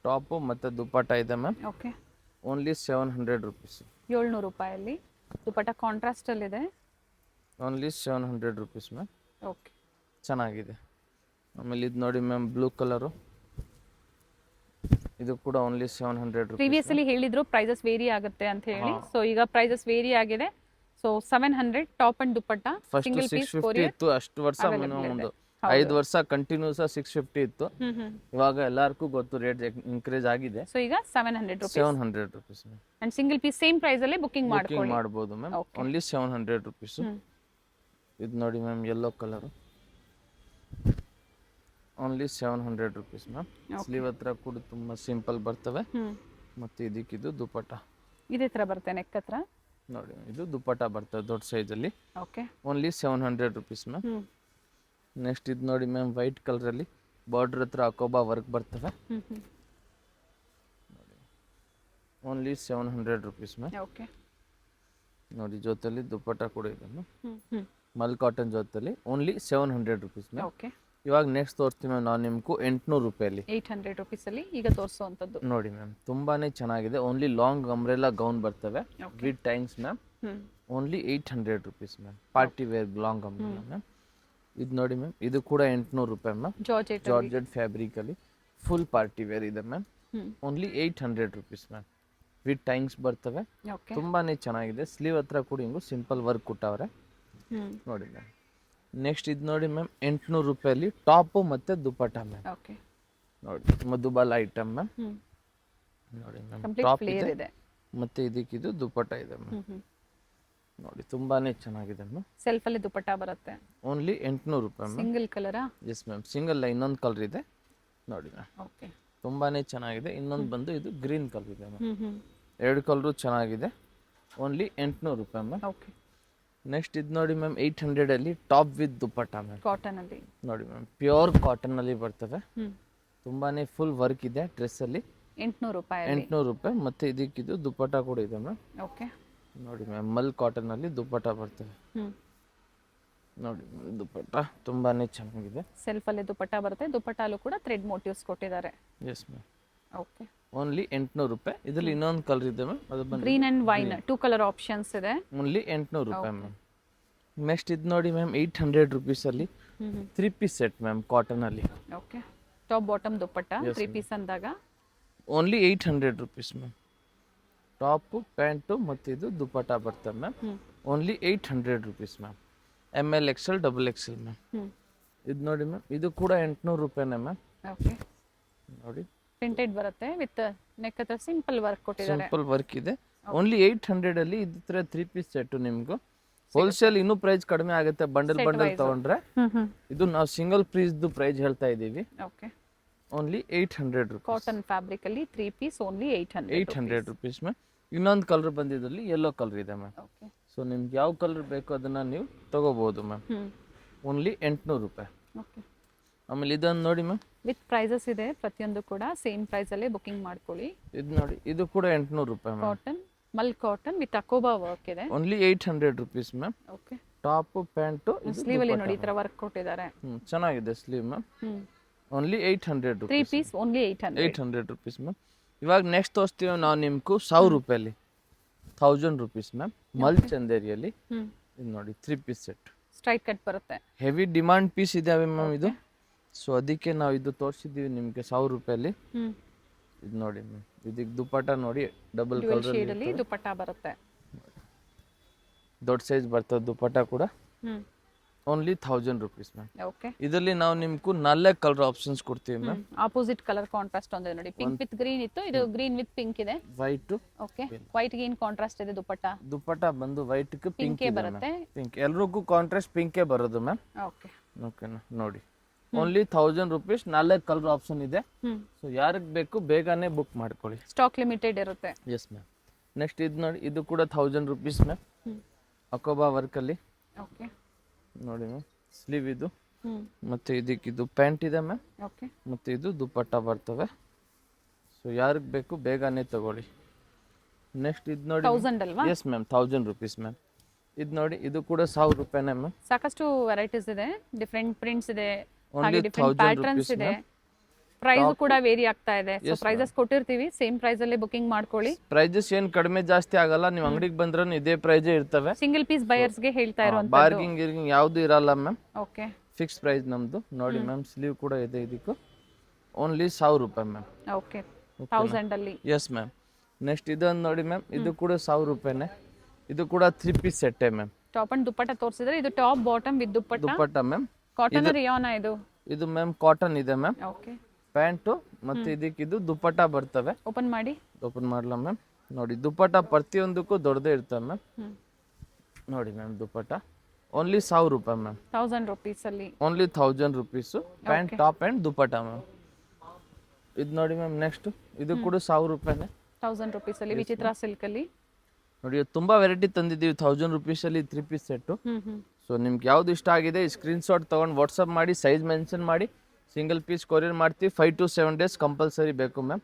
[SPEAKER 2] ಟಾಪ್ ಮತ್ತೆ ದುಪ್ಪಟ ಇದೆ ಮ್ಯಾಮ್.
[SPEAKER 1] ಓಕೆ.
[SPEAKER 2] Only 700 rupees.
[SPEAKER 1] 700 ರೂಪಾಯಲ್ಲಿ ದುಪಟ್ಟ ಕಾಂಟ್ರಾಸ್ಟ್ ಅಲ್ಲಿ ಇದೆ.
[SPEAKER 2] Only 700 rupees ma'am.
[SPEAKER 1] ಓಕೆ.
[SPEAKER 2] ಚೆನ್ನಾಗಿದೆ. ಆಮೇಲೆ ಇದು ನೋಡಿ ಮ್ಯಾಮ್, ಬ್ಲೂ ಕಲರು. ಇದು ಕೂಡ ಓನ್ಲಿ 700 ರುಪೀಸ್.
[SPEAKER 1] ಪ್ರೀವಿಯಸ್ಲಿ ಹೇಳಿದ್ರು ಪ್ರೈಸಸ್ ವೇರಿ ಆಗುತ್ತೆ ಅಂತ ಹೇಳಿ. ಸೊ ಈಗ ಪ್ರೈಸಸ್ ವೇರಿ ಆಗಿದೆ. So 700 top and dupatta
[SPEAKER 2] first
[SPEAKER 1] single piece
[SPEAKER 2] 650
[SPEAKER 1] courier.
[SPEAKER 2] ಇತ್ತು. ಅಷ್ಟು ವರ್ಷ ಮಿನಿಮಮ್ ಒಂದು 5 ವರ್ಷ ಕಂಟಿನ್ಯೂಸ್ 650 ಇತ್ತು. ಇವಾಗ ಎಲ್ಲರಿಗೂ ಗೊತ್ತು ರೇಟ್ ಇನ್ಕ್ರೀಸ್ ಆಗಿದೆ.
[SPEAKER 1] ಸೊ ಈಗ 700 rupees.
[SPEAKER 2] 700 rupees ma'am.
[SPEAKER 1] And single piece same price ಅಲ್ಲಿ ಬುಕಿಂಗ್ ಮಾಡ್ಕೊಳ್ಳಿ.
[SPEAKER 2] ಮಾಡಬಹುದು ಮ್ಯಾಮ್. Only 700 rupees. ಇದು ನೋಡಿ ma'am, yellow colour. Only 700 rupees ma'am. Sleeve ಹತ್ರ ಕೂಡ ತುಂಬಾ ಸಿಂಪಲ್ ಬರ್ತವೆ. ಮತ್ತೆ ಇದಕ್ಕಿದು ದುಪಟ್ಟ
[SPEAKER 1] ಇದೇ ತರ ಬರುತ್ತೆ ನೆಕ್ ಹತ್ರ.
[SPEAKER 2] ನೋಡಿ, ಇದು ದುಪಟ್ಟ ಬರ್ತದೆ ದೊಡ್ಡ ಸೈಜ್ ಅಲ್ಲಿ.
[SPEAKER 1] Okay.
[SPEAKER 2] Only 700 rupees ma'am. Next ಇದು ನೋಡಿ ಮ್ಯಾಮ್, ವೈಟ್ ಕಲರ್ ಅಲ್ಲಿ ಬಾರ್ಡರ್ ಹತ್ರ ಅಕೋಬಾ ವರ್ಕ್ ಬರ್ತವೆ. Only 700 rupees ma'am.
[SPEAKER 1] ಓಕೆ.
[SPEAKER 2] ನೋಡಿ, ಜೊತೆಲಿ ದುಪಟ್ಟ ಕೂಡ ಇದೆ ಮ್ಯಾಮ್. ಮಲ್ ಕಾಟನ್ ಜೊತೆಲಿ ಓನ್ಲಿ 700 ರುಪೀಸ್ ಮ್ಯಾಮ್.
[SPEAKER 1] ಓಕೆ.
[SPEAKER 2] ಇವಾಗ ನೆಕ್ಸ್ಟ್ ತೋರಿಸ್ತೀವಿ ಮ್ಯಾಮ್ ನಾವು ನಿಮ್ಗೂ 800 ರೂಪಾಯಲ್ಲಿ.
[SPEAKER 1] 800 ರೂಪೀಸ್ ಅಲ್ಲಿ ಈಗ ತೋರಿಸುವಂತದ್ದು
[SPEAKER 2] ನೋಡಿ ಮ್ಯಾಮ್, ತುಂಬಾನೇ ಚೆನ್ನಾಗಿದೆ. ಓನ್ಲಿ ಲಾಂಗ್ ಅಂಬ್ರೆಲಾ ಗೌನ್ ಬರ್ತವೆ with times ma'am. Only 800 rupees ma'am. Party wear long umbrella ma'am. ಇದು ನೋಡಿ ಮ್ಯಾಮ್, ಇದು ಕೂಡ 800 ರೂಪಾಯಿ ಮ್ಯಾಮ್. ಜಾರ್ಜೆಟ್ ಫ್ಯಾಬ್ರಿಕ್ ಅಲ್ಲಿ ಫುಲ್ ಪಾರ್ಟಿ ವೇರ್ ಇದೆ ma'am. Only 800 rupees ma'am. With times ಬರ್ತವೆ. ತುಂಬಾನೇ ಚೆನ್ನಾಗಿದೆ. ಸ್ಲೀವ್ ಹತ್ರ ಕೂಡ ಹಿಂಗು ಸಿಂಪಲ್ ವರ್ಕ್ ಕೊಟ್ಟವ್ರೆ. ನೋಡಿ ಮ್ಯಾಮ್, ನೆಕ್ಸ್ಟ್ ಇದು ನೋಡಿ ಮ್ಯಾಮ್, 800 ರೂಪಾಯಲ್ಲಿ ಟಾಪ್ ಮತ್ತೆ ದುಪಟ್ಟ ಮ್ಯಾಮ್.
[SPEAKER 1] ಓಕೆ.
[SPEAKER 2] ನೋಡಿ, ಮಧುಬಾಲ ಐಟಮ್ ಮ್ಯಾಮ್. ನೋಡಿ ಮ್ಯಾಮ್, ಟಾಪ್ ಇದೆ ಮತ್ತೆ ಇದಕ್ಕಿದು ದುಪಟ್ಟ ಇದೆ ಮ್ಯಾಮ್. ನೋಡಿ, ತುಂಬಾನೇ ಚೆನ್ನಾಗಿದೆ ಮ್ಯಾಮ್.
[SPEAKER 1] ಸೆಲ್ಫ್ ಅಲ್ಲಿ ದುಪಟ್ಟ ಬರುತ್ತೆ.
[SPEAKER 2] ಓನ್ಲಿ 800 ರೂಪಾಯಿ ಮ್ಯಾಮ್.
[SPEAKER 1] ಸಿಂಗಲ್ ಕಲರಾ?
[SPEAKER 2] Yes ma'am, single. ಇನ್ನೊಂದು ಕಲರ್ ಇದೆ ನೋಡಿ ಮ್ಯಾಮ್.
[SPEAKER 1] ಓಕೆ.
[SPEAKER 2] ತುಂಬಾನೇ ಚೆನ್ನಾಗಿದೆ. ಇನ್ನೊಂದು ಬಂದು ಇದು ಗ್ರೀನ್ ಕಲರ್ ಇದೆ ಮ್ಯಾಮ್. ಎರಡು ಕಲರು ಚೆನ್ನಾಗಿದೆ. ಓನ್ಲಿ 800 ರೂಪಾಯಿ ಮ್ಯಾಮ್.
[SPEAKER 1] ಓಕೆ.
[SPEAKER 2] ನೆಕ್ಸ್ಟ್ ಇದು ನೋಡಿ ಮ್ಯಾಮ್, 800 ಅಲ್ಲಿ top with dupatta ma'am.
[SPEAKER 1] Cotton ಅಲ್ಲಿ
[SPEAKER 2] ನೋಡಿ ಮ್ಯಾಮ್, ಪ್ಯೂರ್ ಕಾಟನ್ ಅಲ್ಲಿ ಬರ್ತವೆ. ತುಂಬಾನೇ ಫುಲ್ ವರ್ಕ್ ಇದೆ ಡ್ರೆಸ್ ಅಲ್ಲಿ.
[SPEAKER 1] 800 ರೂಪಾಯಿ.
[SPEAKER 2] 800 ರೂಪಾಯಿ. ಮತ್ತೆ ಇದಕ್ಕಿದು ದುಪಟ್ಟ ಕೂಡ ಇದೆ ಮ್ಯಾಮ್.
[SPEAKER 1] ಓಕೆ.
[SPEAKER 2] ನೋಡಿ ಮ್ಯಾಮ್, ಮಲ್ ಕಾಟನ್ ಅಲ್ಲಿ ದುಪಟ್ಟ ಬರ್ತವೆ. ನೋಡಿ ದುಪಟ್ಟ ತುಂಬಾನೇ ಚೆನ್ನಾಗಿದೆ.
[SPEAKER 1] ಸೆಲ್ಫ್ ಅಲ್ಲಿ ದುಪಟ್ಟ ಬರುತ್ತೆ. ದುಪಟ್ಟಲ್ಲೂ ಕೂಡ ಥ್ರೆಡ್ ಮೋಟಿವ್ಸ್ ಕೊಟ್ಟಿದ್ದಾರೆ.
[SPEAKER 2] Yes ma'am.
[SPEAKER 1] ಓಕೆ.
[SPEAKER 2] ಓನ್ಲಿ 800 ರೂಪಾಯಿ. ಇದರಲ್ಲಿ ಇನ್ನೊಂದು ಕಲರ್ ಇದೆ ಮ್ಯಾಮ್, ಅದು ಬಂದು
[SPEAKER 1] green and wine 2 colour options ಇದೆ.
[SPEAKER 2] ಓನ್ಲಿ 800 ರೂಪಾಯಿ ಮ್ಯಾಮ್. ನೆಕ್ಸ್ಟ್ ಇದು ನೋಡಿ ಮ್ಯಾಮ್, 800 ರುಪೀಸ್ ಅಲ್ಲಿ 3 ಪೀಸ್ ಸೆಟ್ ಮ್ಯಾಮ್, ಕಾಟನ್ ಅಲ್ಲಿ.
[SPEAKER 1] Okay. Top bottom dupatta 3 piece ಅಂದಾಗ
[SPEAKER 2] only 800 rupees ma'am. Top pant ಮತ್ತೆ ಇದು ದುಪಟ್ಟ ಬರ್ತವೆ ma'am. Only 800 rupees ma'am. ML XL XXL ma'am. ಇದು ನೋಡಿ ಮ್ಯಾಮ್, ಇದು ಕೂಡ 800 ರೂಪಾಯಿನೇ ಮ್ಯಾಮ್.
[SPEAKER 1] ಓಕೆ.
[SPEAKER 2] ನೋಡಿ,
[SPEAKER 1] ಪ್ರಿಂಟೆಡ್ ಬರುತ್ತೆ ವಿತ್ ನೆಕ್ ಹತ್ರ ಸಿಂಪಲ್ ವರ್ಕ್ ಕೊಟ್ಟಿದ್ದಾರೆ.
[SPEAKER 2] ಸಿಂಪಲ್ ವರ್ಕ್ ಇದೆ. ಓನ್ಲಿ 800 ಅಲ್ಲಿ ಇದು ತರ 3 ಪೀಸ್ ಸೆಟ್ ನಿಮ್ಗೂ. ಹೋಲ್ಸೇಲ್ ಇನ್ನೂ ಪ್ರೈಸ್ ಕಡಿಮೆ ಆಗುತ್ತೆ ಬಂಡಲ್ ತಗೊಂಡ್ರೆ. ಇದು ನಾವು ಸಿಂಗಲ್ ಪೀಸ್ ಪ್ರೈಸ್ ಹೇಳ್ತಾ ಇದೀವಿ.
[SPEAKER 1] ಓಕೆ.
[SPEAKER 2] ಓನ್ಲಿ 800 ರೂಪಾಯಿ.
[SPEAKER 1] ಕಾಟನ್ ಫ್ಯಾಬ್ರಿಕ್ ಅಲ್ಲಿ 3 ಪೀಸ್ ಓನ್ಲಿ
[SPEAKER 2] 800 ರುಪೀಸ್ ಮ್ಯಾಮ್. ಇನ್ನೊಂದು ಕಲರ್ ಬಂದಿದ್ರಲ್ಲಿ ಯೆಲ್ಲೋ ಕಲರ್ ಇದೆ ಮ್ಯಾಮ್.
[SPEAKER 1] ಓಕೆ.
[SPEAKER 2] ಸೊ ನಿಮ್ಗೆ ಯಾವ ಕಲರ್ ಬೇಕು ಅದನ್ನ ನೀವು ತಗೋಬಹುದು ಮ್ಯಾಮ್. ಓನ್ಲಿ 800 ರೂಪಾಯಿ.
[SPEAKER 1] ಓಕೆ.
[SPEAKER 2] ಆಮೇಲೆ ಇದನ್ನು ನೋಡಿ ಮ್ಯಾಮ್,
[SPEAKER 1] ವಿತ್ ಪ್ರೈಸಸ್ ಇದೆ ಪ್ರತಿಯೊಂದು ಕೂಡ ಸೇಮ್ ಪ್ರೈಸ್ ಅಲ್ಲೇ ಬುಕಿಂಗ್ ಮಾಡ್ಕೊಳ್ಳಿ.
[SPEAKER 2] ಇದು ನೋಡಿ, ಇದು ಕೂಡ 800 ರೂಪಾಯಿ ma'am.
[SPEAKER 1] Cotton mul cotton with ಅಕೋಬಾ ವರ್ಕ್ ಇದೆ.
[SPEAKER 2] Only 800 rupees ma'am.
[SPEAKER 1] Okay.
[SPEAKER 2] Top pant
[SPEAKER 1] sleeve ಅಲ್ಲಿ ನೋಡಿ ಈ ತರ ವರ್ಕ್ ಕೊಟ್ಟಿದ್ದಾರೆ.
[SPEAKER 2] ಚೆನ್ನಾಗಿದೆ sleeve ma'am. Only 800
[SPEAKER 1] 3
[SPEAKER 2] rupees.
[SPEAKER 1] Piece only
[SPEAKER 2] 800 rupees ma'am. ಇವಾಗ ನೆಕ್ಸ್ಟ್ ತೋರಿಸ್ತೀವಿ ನಾವು ನಿಮ್ಗೂ 1000 ರೂಪಾಯಲ್ಲಿ 1000 ರುಪೀಸ್ ಮ್ಯಾಮ್. ಮಲ್ ಚಂದೇರಿಯಲ್ಲಿ ಇದು ನೋಡಿ 3 ಪೀಸ್ ಸೆಟ್.
[SPEAKER 1] ಸ್ಟ್ರೈಟ್ ಕಟ್ ಬರುತ್ತೆ.
[SPEAKER 2] ಹೆವಿ ಡಿಮಾಂಡ್ ಪೀಸ್ ಇದಾವೆ ಮ್ಯಾಮ್ ಇದು. ಸೊ ಅದಕ್ಕೆ ನಾವು ಇದು ತೋರಿಸಿದ್ದೀವಿ ನಿಮಗೆ 1000 ರೂಪಾಯಲ್ಲಿ. ಇದು ನೋಡಿ ಮ್ಯಾಮ್, ಇದಕ್ಕೆ ದುಪಟ್ಟ ನೋಡಿ ಡಬಲ್ ಕಲರ್
[SPEAKER 1] ಅಲ್ಲಿ ದುಪಟ್ಟ ಬರುತ್ತೆ.
[SPEAKER 2] ದೊಡ್ಡ ಸೈಜ್ ಬರ್ತದೆ ದುಪಟ್ಟ ಕೂಡ. Only 1000 rupees ma'am.
[SPEAKER 1] ಓಕೆ.
[SPEAKER 2] ಇದರಲ್ಲಿ ನಾವು ನಿಮ್ಗೂ 4 ಕಲರ್ ಆಪ್ಷನ್ಸ್ ಕೊಡ್ತೀವಿ ಮ್ಯಾಮ್.
[SPEAKER 1] ಆಪೋಸಿಟ್ ಕಲರ್ ಕಾಂಟ್ರಾಸ್ಟ್ ಒಂದಿದೆ ನೋಡಿ. ಪಿಂಕ್ ವಿತ್ ಗ್ರೀನ್ ಇತ್ತು, ಇದು ಗ್ರೀನ್ ವಿತ್ ಪಿಂಕ್ ಇದೆ.
[SPEAKER 2] ವೈಟ್.
[SPEAKER 1] ಓಕೆ. ವೈಟ್ ಗೆ ಏನ್ ಕಾಂಟ್ರಾಸ್ಟ್ ಇದೆ ದುಪಟ್ಟ?
[SPEAKER 2] ದುಪಟ್ಟ ಬಂದು ವೈಟ್ ಗೆ ಪಿಂಕ್
[SPEAKER 1] ಬರುತ್ತೆ.
[SPEAKER 2] ಪಿಂಕ್ ಎಲ್ರಿಗೂ ಕಾಂಟ್ರಾಸ್ಟ್ ಪಿಂಕ್ ಬರೋದು ಮ್ಯಾಮ್.
[SPEAKER 1] ಓಕೆ.
[SPEAKER 2] ಓಕೆನಾ ನೋಡಿ ಓನ್ಲಿ 1000 ರುಪೀಸ್ 4 ಕಲರ್ ಆಪ್ಷನ್ ಇದೆ. ಸೊ ಯಾರಿಗೆ ಬೇಕು ಬೇಗನೆ ಬುಕ್ ಮಾಡ್ಕೊಳ್ಳಿ.
[SPEAKER 1] ಸ್ಟಾಕ್ ಲಿಮಿಟೆಡ್ ಇರುತ್ತೆ.
[SPEAKER 2] Yes ma'am. ನೆಕ್ಸ್ಟ್ ಇದು ನೋಡಿ, ಇದು ಕೂಡ 1000 ರುಪೀಸ್ ಮ್ಯಾಮ್. ಅಕೋಬಾ ವರ್ಕಲ್ಲಿ
[SPEAKER 1] ಓಕೆ
[SPEAKER 2] ನೋಡಿ ಮ್ಯಾಮ್. ಸ್ಲೀವ್ ಇದು
[SPEAKER 1] ಹ್ಮ್
[SPEAKER 2] ಮತ್ತು ಇದಕ್ಕೆ ಇದು ಪ್ಯಾಂಟ್ ಇದೆ ಮ್ಯಾಮ್.
[SPEAKER 1] ಓಕೆ
[SPEAKER 2] ಮತ್ತು ಇದು ದುಪ್ಪಟ್ಟ ಬರ್ತವೆ. ಸೊ ಯಾರಿಗೆ ಬೇಕು ಬೇಗನೆ ತಗೊಳ್ಳಿ. ನೆಕ್ಸ್ಟ್ ಇದು ನೋಡಿ
[SPEAKER 1] 1000 ಅಲ್ವಾ?
[SPEAKER 2] Yes ma'am 1000 rupees ma'am. ಇದು ನೋಡಿ, ಇದು ಕೂಡ 1000 ರೂಪಾಯಿನೇ ಮ್ಯಾಮ್.
[SPEAKER 1] ಸಾಕಷ್ಟು ವೆರೈಟೀಸ್ ಇದೆ, ಡಿಫ್ರೆಂಟ್ ಪ್ರಿಂಟ್ಸ್ ಇದೆ,
[SPEAKER 2] Only
[SPEAKER 1] ಹಾಗೆ ಡಿಫ್ರೆಂಟ್
[SPEAKER 2] 1000
[SPEAKER 1] ಪ್ಯಾಟರ್ನ್ಸ್
[SPEAKER 2] rupees,
[SPEAKER 1] ಇದೆ.
[SPEAKER 2] ma'am.
[SPEAKER 1] ಪ್ರೈಸ್ ಕೂಡ ವೇರಿ ಆಗ್ತಾ ಇದೆ. ಸೊ
[SPEAKER 2] Yes,
[SPEAKER 1] ಪ್ರೈಸಸ್ ಕೊಟ್ಟಿರ್ತೀವಿ, ಸೇಮ್ ಪ್ರೈಸ್ ಅಲ್ಲಿ ಬುಕಿಂಗ್ ಮಾಡ್ಕೊಳ್ಳಿ.
[SPEAKER 2] ಪ್ರೈಸಸ್ ಏನು ಕಡಿಮೆ ಜಾಸ್ತಿ ಆಗಲ್ಲ, ನೀವು ಅಂಗಡಿಗೆ ಬಂದ್ರೂ ಇದೇ ಪ್ರೈಸೇ ಇರ್ತವೆ.
[SPEAKER 1] ಸಿಂಗಲ್ ಪೀಸ್ ಬಯರ್ಸ್ ಗೆ ಹೇಳ್ತಾ ಇರುವಂತದ್ದು.
[SPEAKER 2] ಬಾರ್ಗಿಂಗ್ ಗಿರ್ಗಿಂಗ್ ಯಾವುದು ಇರಲ್ಲ ಮ್ಯಾಮ್.
[SPEAKER 1] ಓಕೆ
[SPEAKER 2] ಫಿಕ್ಸ್ ಪ್ರೈಸ್ ನಮ್ದು. ನೋಡಿ ಮ್ಯಾಮ್, ಸ್ಲೀವ್ ಕೂಡ ಇದೆ ಇದಕ್ಕೂ. ಓನ್ಲಿ 1000 ರೂಪಾಯಿ ಮ್ಯಾಮ್.
[SPEAKER 1] ಓಕೆ 1000 ಅಲ್ಲಿ.
[SPEAKER 2] Yes ma'am. ನೆಕ್ಸ್ಟ್ ಇದೊಂದು ನೋಡಿ ಮ್ಯಾಮ್, ಇದು ಕೂಡ 1000 ರೂಪಾಯಿನೇ. ಇದು ಕೂಡ 3 ಪೀಸ್ ಸೆಟ್ಟೇ ಮ್ಯಾಮ್.
[SPEAKER 1] ಟಾಪ್ ಅಂಡ್ ದುಪ್ಪಟ್ಟ ತೋರಿಸಿದ್ರೆ ಇದು top bottom with dupatta.
[SPEAKER 2] Dupatta ma'am.
[SPEAKER 1] Cotton ರಿಯಾನ ಇದು.
[SPEAKER 2] ಇದು ಮ್ಯಾಮ್ ಕಾಟನ್ ಇದೆ ಮ್ಯಾಮ್.
[SPEAKER 1] ಓಕೆ
[SPEAKER 2] ಪ್ಯಾಂಟು ಮತ್ತು ಇದಕ್ಕಿದು ದುಪ್ಪಟ್ಟ ಬರ್ತವೆ.
[SPEAKER 1] ಓಪನ್ ಮಾಡಿ.
[SPEAKER 2] ಓಪನ್ ಮಾಡಲ ಮ್ಯಾಮ್. ನೋಡಿ ದುಪ್ಪಟ್ಟ ಪ್ರತಿಯೊಂದಕ್ಕೂ ದೊಡ್ಡದೇ ಇರ್ತವೆ ಮ್ಯಾಮ್. ನೋಡಿ ಮ್ಯಾಮ್, ದುಪ್ಪಟ್ಟ ಓನ್ಲಿ 1000 ರೂಪಾಯಿ ಮ್ಯಾಮ್.
[SPEAKER 1] 1000 ರುಪೀಸ್ ಅಲ್ಲಿ.
[SPEAKER 2] Only 1000 rupees. Pant top and dupatta ma'am. ಇದು ನೋಡಿ ಮ್ಯಾಮ್, ನೆಕ್ಸ್ಟ್ ಇದು ಕೂಡ 1000 ರೂಪಾಯಿನೇ.
[SPEAKER 1] 1000 ರುಪೀಸ್ ಅಲ್ಲಿ ವಿಚಿತ್ರ ಸಿಲ್ಕ್ ಅಲ್ಲಿ.
[SPEAKER 2] ನೋಡಿ ತುಂಬ ವೆರೈಟಿ ತಂದಿದ್ದೀವಿ 1000 ರುಪೀಸಲ್ಲಿ 3 ಪೀಸ್ ಸೆಟ್ಟು. ಸೊ ನಿಮ್ಗೆ ಯಾವ್ದು ಇಷ್ಟ ಆಗಿದೆ ಸ್ಕ್ರೀನ್ಶಾಟ್ ತೊಗೊಂಡು ವಾಟ್ಸಪ್ ಮಾಡಿ, ಸೈಜ್ ಮೆನ್ಷನ್ ಮಾಡಿ, ಸಿಂಗಲ್ ಪೀಸ್ ಕೊರಿಯರ್ ಮಾಡ್ತೀವಿ. 5 to 7 days ಕಂಪಲ್ಸರಿ ಬೇಕು ಮ್ಯಾಮ್.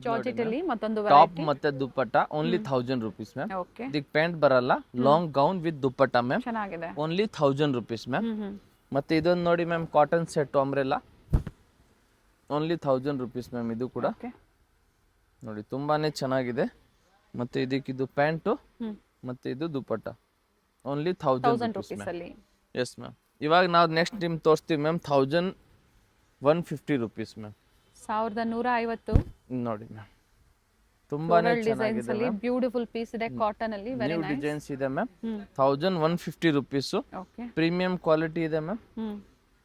[SPEAKER 1] ಜಾರ್ಜೆಟ್ ಅಲ್ಲಿ ಮತ್ತೊಂದು
[SPEAKER 2] ಟಾಪ್ ಮತ್ತೆ dupatta only 1000 rupees ma'am.
[SPEAKER 1] Okay
[SPEAKER 2] ಇದಕ್ಕೆ ಪ್ಯಾಂಟ್ ಬರಲ್ಲ, long gown with dupatta ma'am.
[SPEAKER 1] ಚೆನ್ನಾಗಿದೆ.
[SPEAKER 2] Only 1000 rupees ma'am. ಮತ್ತೆ ಇದೊಂದು ನೋಡಿ ma'am, cotton set umbrella only 1000 rupees ma'am. ಇದು ಕೂಡ
[SPEAKER 1] ಓಕೆ
[SPEAKER 2] ನೋಡಿ ತುಂಬಾನೇ ಚೆನ್ನಾಗಿದೆ. ಮತ್ತೆ ಇದಕ್ಕಿದು ಪ್ಯಾಂಟು ಮತ್ತೆ ಇದು ದುಪ್ಪಟ್ಟ ಓನ್ಲಿ 1000
[SPEAKER 1] ರುಪೀಸ್ ಅಲ್ಲಿ.
[SPEAKER 2] Yes ma'am. ಇವಾಗ ನಾವು ನೆಕ್ಸ್ಟ್ ನಿಮ್ಗೆ ತೋರಿಸ್ತೀವಿ ಮ್ಯಾಮ್ 1150 ರುಪೀಸ್ ಮ್ಯಾಮ್.
[SPEAKER 1] 1150.
[SPEAKER 2] ನೋಡಿ ಮ್ಯಾಮ್, ತುಂಬಾನೇ
[SPEAKER 1] ಡಿಸೈನ್ಸ್ ಅಲ್ಲಿ ಬ್ಯೂಟಿಫುಲ್ ಪೀಸ್ ಇದೆ, ಕಾಟನ್ ಅಲ್ಲಿ ವೆರಿ ನೈಸ್
[SPEAKER 2] ಡಿಸೈನ್ಸ್ ಇದೆ ma'am. 1150 rupees.
[SPEAKER 1] Okay
[SPEAKER 2] premium quality ಇದೆ ಮ್ಯಾಮ್.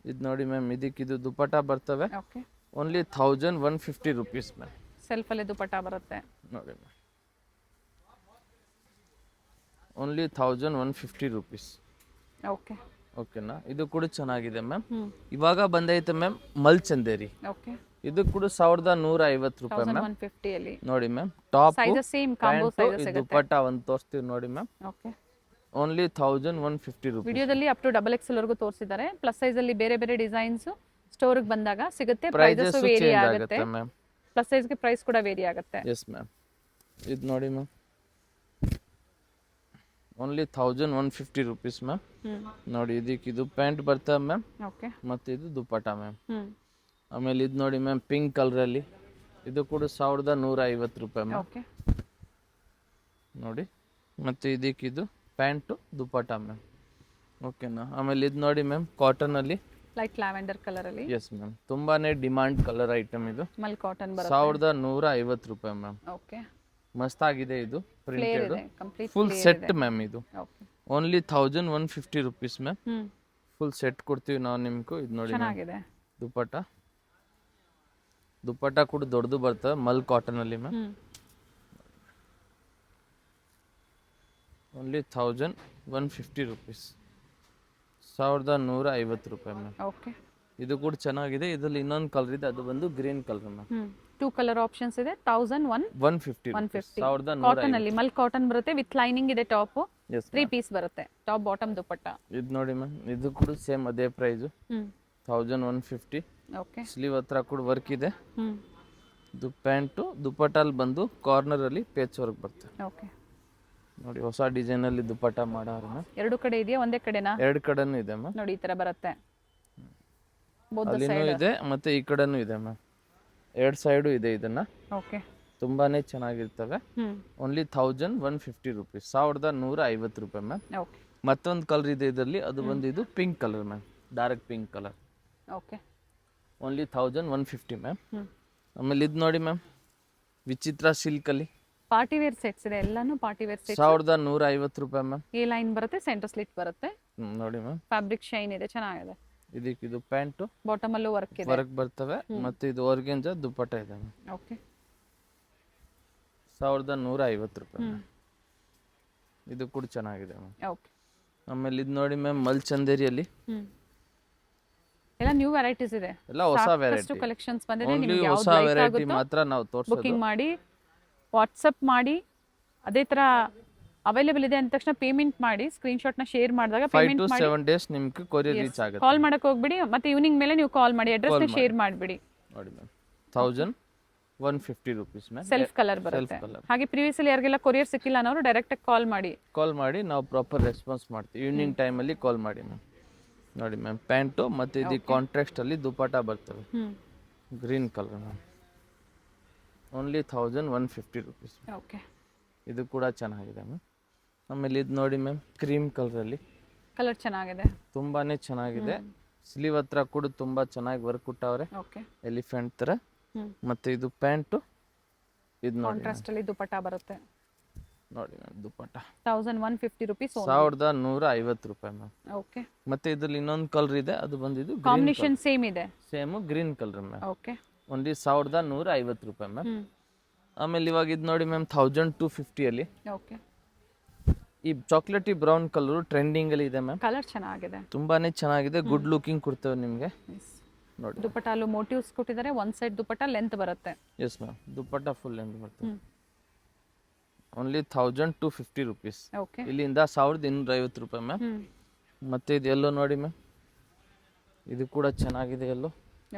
[SPEAKER 2] ಇದು ನೋಡಿ ಮ್ಯಾಮ್, ಇದಕ್ಕಿದು ದುಪ್ಪಟ್ಟ ಬರ್ತವೆ.
[SPEAKER 1] Okay
[SPEAKER 2] only 1150 rupees ma'am.
[SPEAKER 1] Self ಅಲ್ಲಿ ದುಪ್ಪಟ್ಟ ಬರುತ್ತೆ.
[SPEAKER 2] ನೋಡಿ ಮ್ಯಾಮ್, ಓನ್ಲಿ 1150 ರುಪೀಸ್.
[SPEAKER 1] ಓಕೆ
[SPEAKER 2] ಓಕೆನಾ. ಇದು ಕೂಡ ಚೆನ್ನಾಗಿದೆ ಮ್ಯಾಮ್. ಇವಾಗ ಬಂದೈತೆ ಮ್ಯಾಮ್ ಮಲ್ಚಂದೇರಿ.
[SPEAKER 1] ಓಕೆ
[SPEAKER 2] ಇದು ಕೂಡ 1150 ರೂಪಾಯಿ ಮ್ಯಾಮ್.
[SPEAKER 1] 1150 ಅಲ್ಲಿ.
[SPEAKER 2] ನೋಡಿ ma'am, top
[SPEAKER 1] sizes same combo sizes ಸಿಗುತ್ತೆ.
[SPEAKER 2] ದುಪ್ಪಟ್ಟ ಒಂದು ತೋರಿಸ್ತೀವಿ ನೋಡಿ ಮ್ಯಾಮ್.
[SPEAKER 1] Okay
[SPEAKER 2] only 1150 rupees.
[SPEAKER 1] ವಿಡಿಯೋದಲ್ಲಿ ಅಪ್ ಟು XXL ವರೆಗೂ ತೋರಿಸಿದ್ದಾರೆ. ಪ್ಲಸ್ ಸೈಜ್ ಅಲ್ಲಿ ಬೇರೆ ಬೇರೆ ಡಿಸೈನ್ಸ್ ಸ್ಟೋರ್ ಗೆ ಬಂದಾಗ ಸಿಗುತ್ತೆ.
[SPEAKER 2] ಪ್ರೈಸಸ್
[SPEAKER 1] ಪ್ರೈಸಸ್ ವೇರಿ
[SPEAKER 2] ಚೇಂಜ್
[SPEAKER 1] ಆಗುತ್ತೆ
[SPEAKER 2] ಆಗುತ್ತೆ ಮ್ಯಾಮ್.
[SPEAKER 1] ಪ್ಲಸ್ ಸೈಜ್ ಗೆ ಪ್ರೈಸ್ ಕೂಡ ವೇರಿ ಆಗುತ್ತೆ.
[SPEAKER 2] S ma'am. ಇದು ನೋಡಿ ಮ್ಯಾಮ್, ಓನ್ಲಿ 1150 ರುಪೀಸ್ ಮ್ಯಾಮ್. ನೋಡಿ ಇದಕ್ಕೆ ಇದು ಪ್ಯಾಂಟ್ ಬರ್ತವೆ ಮ್ಯಾಮ್.
[SPEAKER 1] ಓಕೆ
[SPEAKER 2] ಮತ್ತು ಇದು ದುಪ್ಪಟ್ಟ ಮ್ಯಾಮ್. ಆಮೇಲೆ ಇದು ನೋಡಿ ಮ್ಯಾಮ್, ಪಿಂಕ್ ಕಲರಲ್ಲಿ ಇದು ಕೂಡ 1150 ರೂಪಾಯಿ ಮ್ಯಾಮ್.
[SPEAKER 1] ಓಕೆ
[SPEAKER 2] ನೋಡಿ. ಮತ್ತು ಇದಕ್ಕಿದು ಪ್ಯಾಂಟು ದುಪ್ಪಟ್ಟ ಮ್ಯಾಮ್. ಓಕೆನಾ. ಆಮೇಲೆ ಇದು ನೋಡಿ ಮ್ಯಾಮ್, ಕಾಟನಲ್ಲಿ
[SPEAKER 1] ಲೈಟ್ ಲ್ಯಾವೆಂಡರ್ ಕಲರ್ ಅಲ್ಲಿ.
[SPEAKER 2] ಎಸ್ ಮ್ಯಾಮ್, ತುಂಬಾನೇ ಡಿಮಾಂಡ್ ಕಲರ್ ಐಟಮ್ ಇದು.
[SPEAKER 1] ಮಲ್ ಕಾಟನ್ ಬರುತ್ತೆ.
[SPEAKER 2] 1150 ರೂಪಾಯಿ ಮ್ಯಾಮ್.
[SPEAKER 1] ಓಕೆ
[SPEAKER 2] ಮಸ್ತಾಗಿದೆ ಇದು printed
[SPEAKER 1] complete
[SPEAKER 2] full set ma'am. ಇದು
[SPEAKER 1] okay
[SPEAKER 2] only 1150 rupees ma'am. Full set ಕೊಡ್ತೀವಿ ನಾವು ನಿಮ್ಗೆ. ಇದು ನೋಡಿ
[SPEAKER 1] ಚೆನ್ನಾಗಿದೆ.
[SPEAKER 2] ದುಪ್ಪಟ್ಟ ದುಪ್ಪಟ್ಟ ಕೂಡ ದೊಡ್ಡದು ಬರ್ತದೆ ಮಲ್ ಕಾಟನ್ ಅಲ್ಲಿ ಮ್ಯಾಮ್. Only 1150 rupees. 1150 ರೂಪಾಯಿ ಮ್ಯಾಮ್.
[SPEAKER 1] ಓಕೆ
[SPEAKER 2] ಇದು ಕೂಡ ಚೆನ್ನಾಗಿದೆ. ಇದರಲ್ಲಿ ಇನ್ನೊಂದು ಕಲರ್ ಇದೆ, ಅದು ಬಂದು green colour ma'am.
[SPEAKER 1] 2 colour options ಇದೆ.
[SPEAKER 2] 150
[SPEAKER 1] ಕಾಟನ್ ಅಲ್ಲಿ ಮಲ್ ಕಾಟನ್ ಬರುತ್ತೆ ವಿತ್ ಲೈನಿಂಗ್ ಇದೆ. ಟಾಪ್ 3 ಪೀಸ್ ಬರುತ್ತೆ, ಟಾಪ್ ಬಾಟಮ್ ದುಪ್ಪಟ್ಟ.
[SPEAKER 2] ಇದು ನೋಡಿ ಮ್ಯಾಮ್, ಇದು ಕೂಡ ಸೇಮ್ ಅದೇ ಪ್ರೈಸ್ 1150.
[SPEAKER 1] ಓಕೆ
[SPEAKER 2] ಸ್ಲೀವ್ ಹತ್ರ ಕೂಡ ವರ್ಕ್ ಇದೆ. ಇದು ಪ್ಯಾಂಟು ದುಪ್ಪಟ್ಟಲ್ಲಿ ಬಂದು ಕಾರ್ನರ್ ಅಲ್ಲಿ ಪೇಚ್ ವರ್ಕ್ ಬರ್ತದೆ.
[SPEAKER 1] ಓಕೆ
[SPEAKER 2] ನೋಡಿ, ಹೊಸ ಡಿಸೈನ್ ಅಲ್ಲಿ ದುಪ್ಪಟ್ಟ ಮಾಡಾರೆ ಮ್ಯಾಮ್.
[SPEAKER 1] ಎರಡು ಕಡೆ ಇದೆಯಾ ಒಂದೇ ಕಡೆನಾ?
[SPEAKER 2] ಎರಡು ಕಡೆನೂ ಇದೆ ಮ್ಯಾಮ್.
[SPEAKER 1] ನೋಡಿ ಈ ತರ ಬರುತ್ತೆ.
[SPEAKER 2] ಅಲ್ಲಿನೂ ಇದೆ ಮತ್ತೆ ಈ ಕಡೆನೂ ಇದೆ ಮ್ಯಾಮ್. ಎರಡು ಸೈಡು ಇದೆ. ಇದನ್ನ
[SPEAKER 1] ಓಕೆ
[SPEAKER 2] ತುಂಬಾನೇ ಚೆನ್ನಾಗಿರ್ತವೆ. Only 1150 rupees. 1150 ರೂಪಾಯಿ ಮ್ಯಾಮ್.
[SPEAKER 1] ಓಕೆ
[SPEAKER 2] ಮತ್ತೊಂದು ಕಲರ್ ಇದೆ ಇದರಲ್ಲಿ, ಅದು ಬಂದು ಇದು pink colour ma'am, dark pink colour.
[SPEAKER 1] Okay
[SPEAKER 2] only 1150 ma'am. ಆಮೇಲೆ ಇದು ನೋಡಿ ಮ್ಯಾಮ್, ವಿಚಿತ್ರ ಸಿಲ್ಕ್ ಅಲ್ಲಿ
[SPEAKER 1] ಪಾರ್ಟಿ ವೇರ್ ಸೆಟ್ಸ್ ಇದೆ. ಎಲ್ಲಾನು ಪಾರ್ಟಿ ವೇರ್ ಸೆಟ್ಸ್.
[SPEAKER 2] 1150 ರೂಪಾಯಿ ಮ್ಯಾಮ್.
[SPEAKER 1] ಎ ಲೈನ್ ಬರುತ್ತೆ, ಸೆಂಟರ್ ಸ್ಲಿಟ್ ಬರುತ್ತೆ.
[SPEAKER 2] ನೋಡಿ ಮ್ಯಾಮ್,
[SPEAKER 1] ಫ್ಯಾಬ್ರಿಕ್ ಶೈನ್ ಇದೆ, ಚೆನ್ನಾಗಿದೆ.
[SPEAKER 2] ಇದಕ್ಕೆ ಇದು ಪ್ಯಾಂಟು
[SPEAKER 1] ಬಾಟಮ್ ಅಲ್ಲೂ ವರ್ಕ್ ಇದೆ,
[SPEAKER 2] ವರ್ಕ್ ಬರ್ತವೆ. ಮತ್ತೆ ಇದು ಆರ್ಗೆಂಜಾ ದುಪ್ಪಟ್ಟ ಇದೆ ಮ್ಯಾಮ್.
[SPEAKER 1] ಓಕೆ
[SPEAKER 2] 1150 ರೂಪಾಯಿ. ಇದು ಕೂಡ ಚೆನ್ನಾಗಿದೆ ಮ್ಯಾಮ್.
[SPEAKER 1] ಓಕೆ
[SPEAKER 2] ಆಮೇಲೆ ಇದು ನೋಡಿ ಮ್ಯಾಮ್, ಮಲ್ ಚಂದೇರಿಯಲ್ಲಿ
[SPEAKER 1] ಎಲ್ಲ ನ್ಯೂ ವೆರೈಟೀಸ್ ಇದೆ,
[SPEAKER 2] ಎಲ್ಲ ಹೊಸ ವೆರೈಟಿ,
[SPEAKER 1] ಕಲೆಕ್ಷನ್ಸ್ ಬಂದಿದೆ.
[SPEAKER 2] ಓನ್ಲಿ
[SPEAKER 1] ನಿಮ್ಗೆ
[SPEAKER 2] ಹೊಸ
[SPEAKER 1] ಯಾವ್ದು ಲೈಕ್
[SPEAKER 2] ವೆರೈಟಿ
[SPEAKER 1] ಆಗುತ್ತೋ
[SPEAKER 2] ಮಾತ್ರ ನಾವು ತೋರಿಸೋದು.
[SPEAKER 1] ಬುಕಿಂಗ್ ಮಾಡಿ, ವಾಟ್ಸಪ್ ಮಾಡಿ. ಅದೇ ಥರ ಅವೈಲೇಬಲ್ ಇದೆ ಅಂದ ತಕ್ಷಣ ಪೇಮೆಂಟ್ ಮಾಡಿ, ಸ್ಕ್ರೀನ್ಶಾಟ್ನ ಶೇರ್ ಮಾಡಿದಾಗ
[SPEAKER 2] 5
[SPEAKER 1] ಪೇಮೆಂಟ್
[SPEAKER 2] to
[SPEAKER 1] ಮಾಡಿ
[SPEAKER 2] 7 days ನಿಮ್ಗೆ ಕೊರಿಯರ್ ರೀಚ್ ಆಗುತ್ತೆ.
[SPEAKER 1] ಕಾಲ್ ಮಾಡಕ್ಕೆ ಹೋಗ್ಬಿಡಿ. ಮತ್ತೆ ಈವ್ನಿಂಗ್ ಮೇಲೆ ನೀವು ಕಾಲ್ ಮಾಡಿ, ಅಡ್ರೆಸ್ನ ಶೇರ್ ಮಾಡಿಬಿಡಿ.
[SPEAKER 2] ನೋಡಿ ma'am 1150 rupees ma'am.
[SPEAKER 1] Self colour ಬರುತ್ತೆ. ಹಾಗೆ ಪ್ರೀವಿಯಸ್ಲಿ ಯಾರಿಗೆಲ್ಲ ಕೊರಿಯರ್ ಸಿಕ್ಕಿಲ್ಲ ಅನ್ನೋರು ಡೈರೆಕ್ಟಾಗಿ ಕಾಲ್ ಮಾಡಿ
[SPEAKER 2] ನಾವು ಪ್ರಾಪರ್ ರೆಸ್ಪಾನ್ಸ್ ಮಾಡ್ತೀವಿ. ಈವ್ನಿಂಗ್ ಟೈಮಲ್ಲಿ ಕಾಲ್ ಮಾಡಿ ಮ್ಯಾಮ್. ನೋಡಿ ಮ್ಯಾಮ್ ಪ್ಯಾಂಟು ಮತ್ತು ಇದು ಕಾಂಟ್ರಾಸ್ಟ್ ಅಲ್ಲಿ ದುಪಟ್ಟ ಬರ್ತವೆ, green colour ma'am. Only 1150 rupees.
[SPEAKER 1] Okay,
[SPEAKER 2] ಇದು ಕೂಡ ಚೆನ್ನಾಗಿದೆ ಮ್ಯಾಮ್. ಆಮೇಲೆ ಇದು ನೋಡಿ ಮ್ಯಾಮ್ ಕ್ರೀಮ್ ಕಲರಲ್ಲಿ,
[SPEAKER 1] ಕಲರ್ ಚೆನ್ನಾಗಿದೆ,
[SPEAKER 2] ತುಂಬಾನೇ ಚೆನ್ನಾಗಿದೆ. ಸ್ಲೀವ್ ಹತ್ರ ಕೂಡ ತುಂಬಾ ಚೆನ್ನಾಗಿ ವರ್ಕ್ ಕೊಟ್ಟವ್ರೆ,
[SPEAKER 1] ಓಕೆ,
[SPEAKER 2] ಎಲಿಫೆಂಟ್ ತರ. ಮತ್ತೆ ಇದು ಪ್ಯಾಂಟು, ಇದು ನೋಡಿ
[SPEAKER 1] ಕಾಂಟ್ರಾಸ್ಟ್ ಅಲ್ಲಿ ದುಪಟ್ಟ ಬರುತ್ತೆ.
[SPEAKER 2] ನೋಡಿ ಮ್ಯಾಮ್ ದುಪಟ್ಟ
[SPEAKER 1] 1150 rupees.
[SPEAKER 2] 1150 ರೂಪಾಯಿ ಮ್ಯಾಮ್.
[SPEAKER 1] ಓಕೆ,
[SPEAKER 2] ಮತ್ತೆ ಇದ್ರಲ್ಲಿ ಇನ್ನೊಂದು ಕಲರ್ ಇದೆ, ಅದು ಬಂದಿದ್ದು
[SPEAKER 1] ಕಾಂಬಿನೇಷನ್ ಸೇಮ್ ಇದೆ,
[SPEAKER 2] same green colour ma'am.
[SPEAKER 1] Okay,
[SPEAKER 2] only 1150 ರೂಪಾಯಿ ಮ್ಯಾಮ್. ಆಮೇಲೆ ಇವಾಗ ಇದು ನೋಡಿ ಮ್ಯಾಮ್ 1250 ಅಲ್ಲಿ.
[SPEAKER 1] ಓಕೆ,
[SPEAKER 2] ಈ ಚಾಕ್ಲೇಟಿ ಬ್ರೌನ್ ಕಲರ್ ಟ್ರೆಂಡಿಂಗ್ ಅಲ್ಲಿ ಇದೆ ಮ್ಯಾಮ್.
[SPEAKER 1] ಕಲರ್ ಚೆನ್ನಾಗಿದೆ,
[SPEAKER 2] ತುಂಬಾನೇ ಚೆನ್ನಾಗಿದೆ, ಗುಡ್ ಲುಕಿಂಗ್ ಕೊಡ್ತೇವೆ ನಿಮಗೆ. ನೋಡಿ
[SPEAKER 1] ದುಪಟ್ಟಲು ಮೋಟಿವ್ಸ್ ಕೊಟ್ಟಿದ್ದಾರೆ. ಒನ್ ಸೈಡ್ ದುಪಟ್ಟ ಲೆಂತ್ ಬರುತ್ತೆ.
[SPEAKER 2] Yes ma'am, dupatta full length ಬರ್ತದೆ. Only 1250 rupees.
[SPEAKER 1] ಓಕೆ,
[SPEAKER 2] ಇಲ್ಲಿಂದ 1250 ರೂಪಾಯಿ ಮ್ಯಾಮ್. ಮತ್ತೆ ಇದು ಎಲ್ಲೋ ನೋಡಿ ಮ್ಯಾಮ್, ಇದು ಕೂಡ ಚೆನ್ನಾಗಿದೆ. ಎಲ್ಲೋ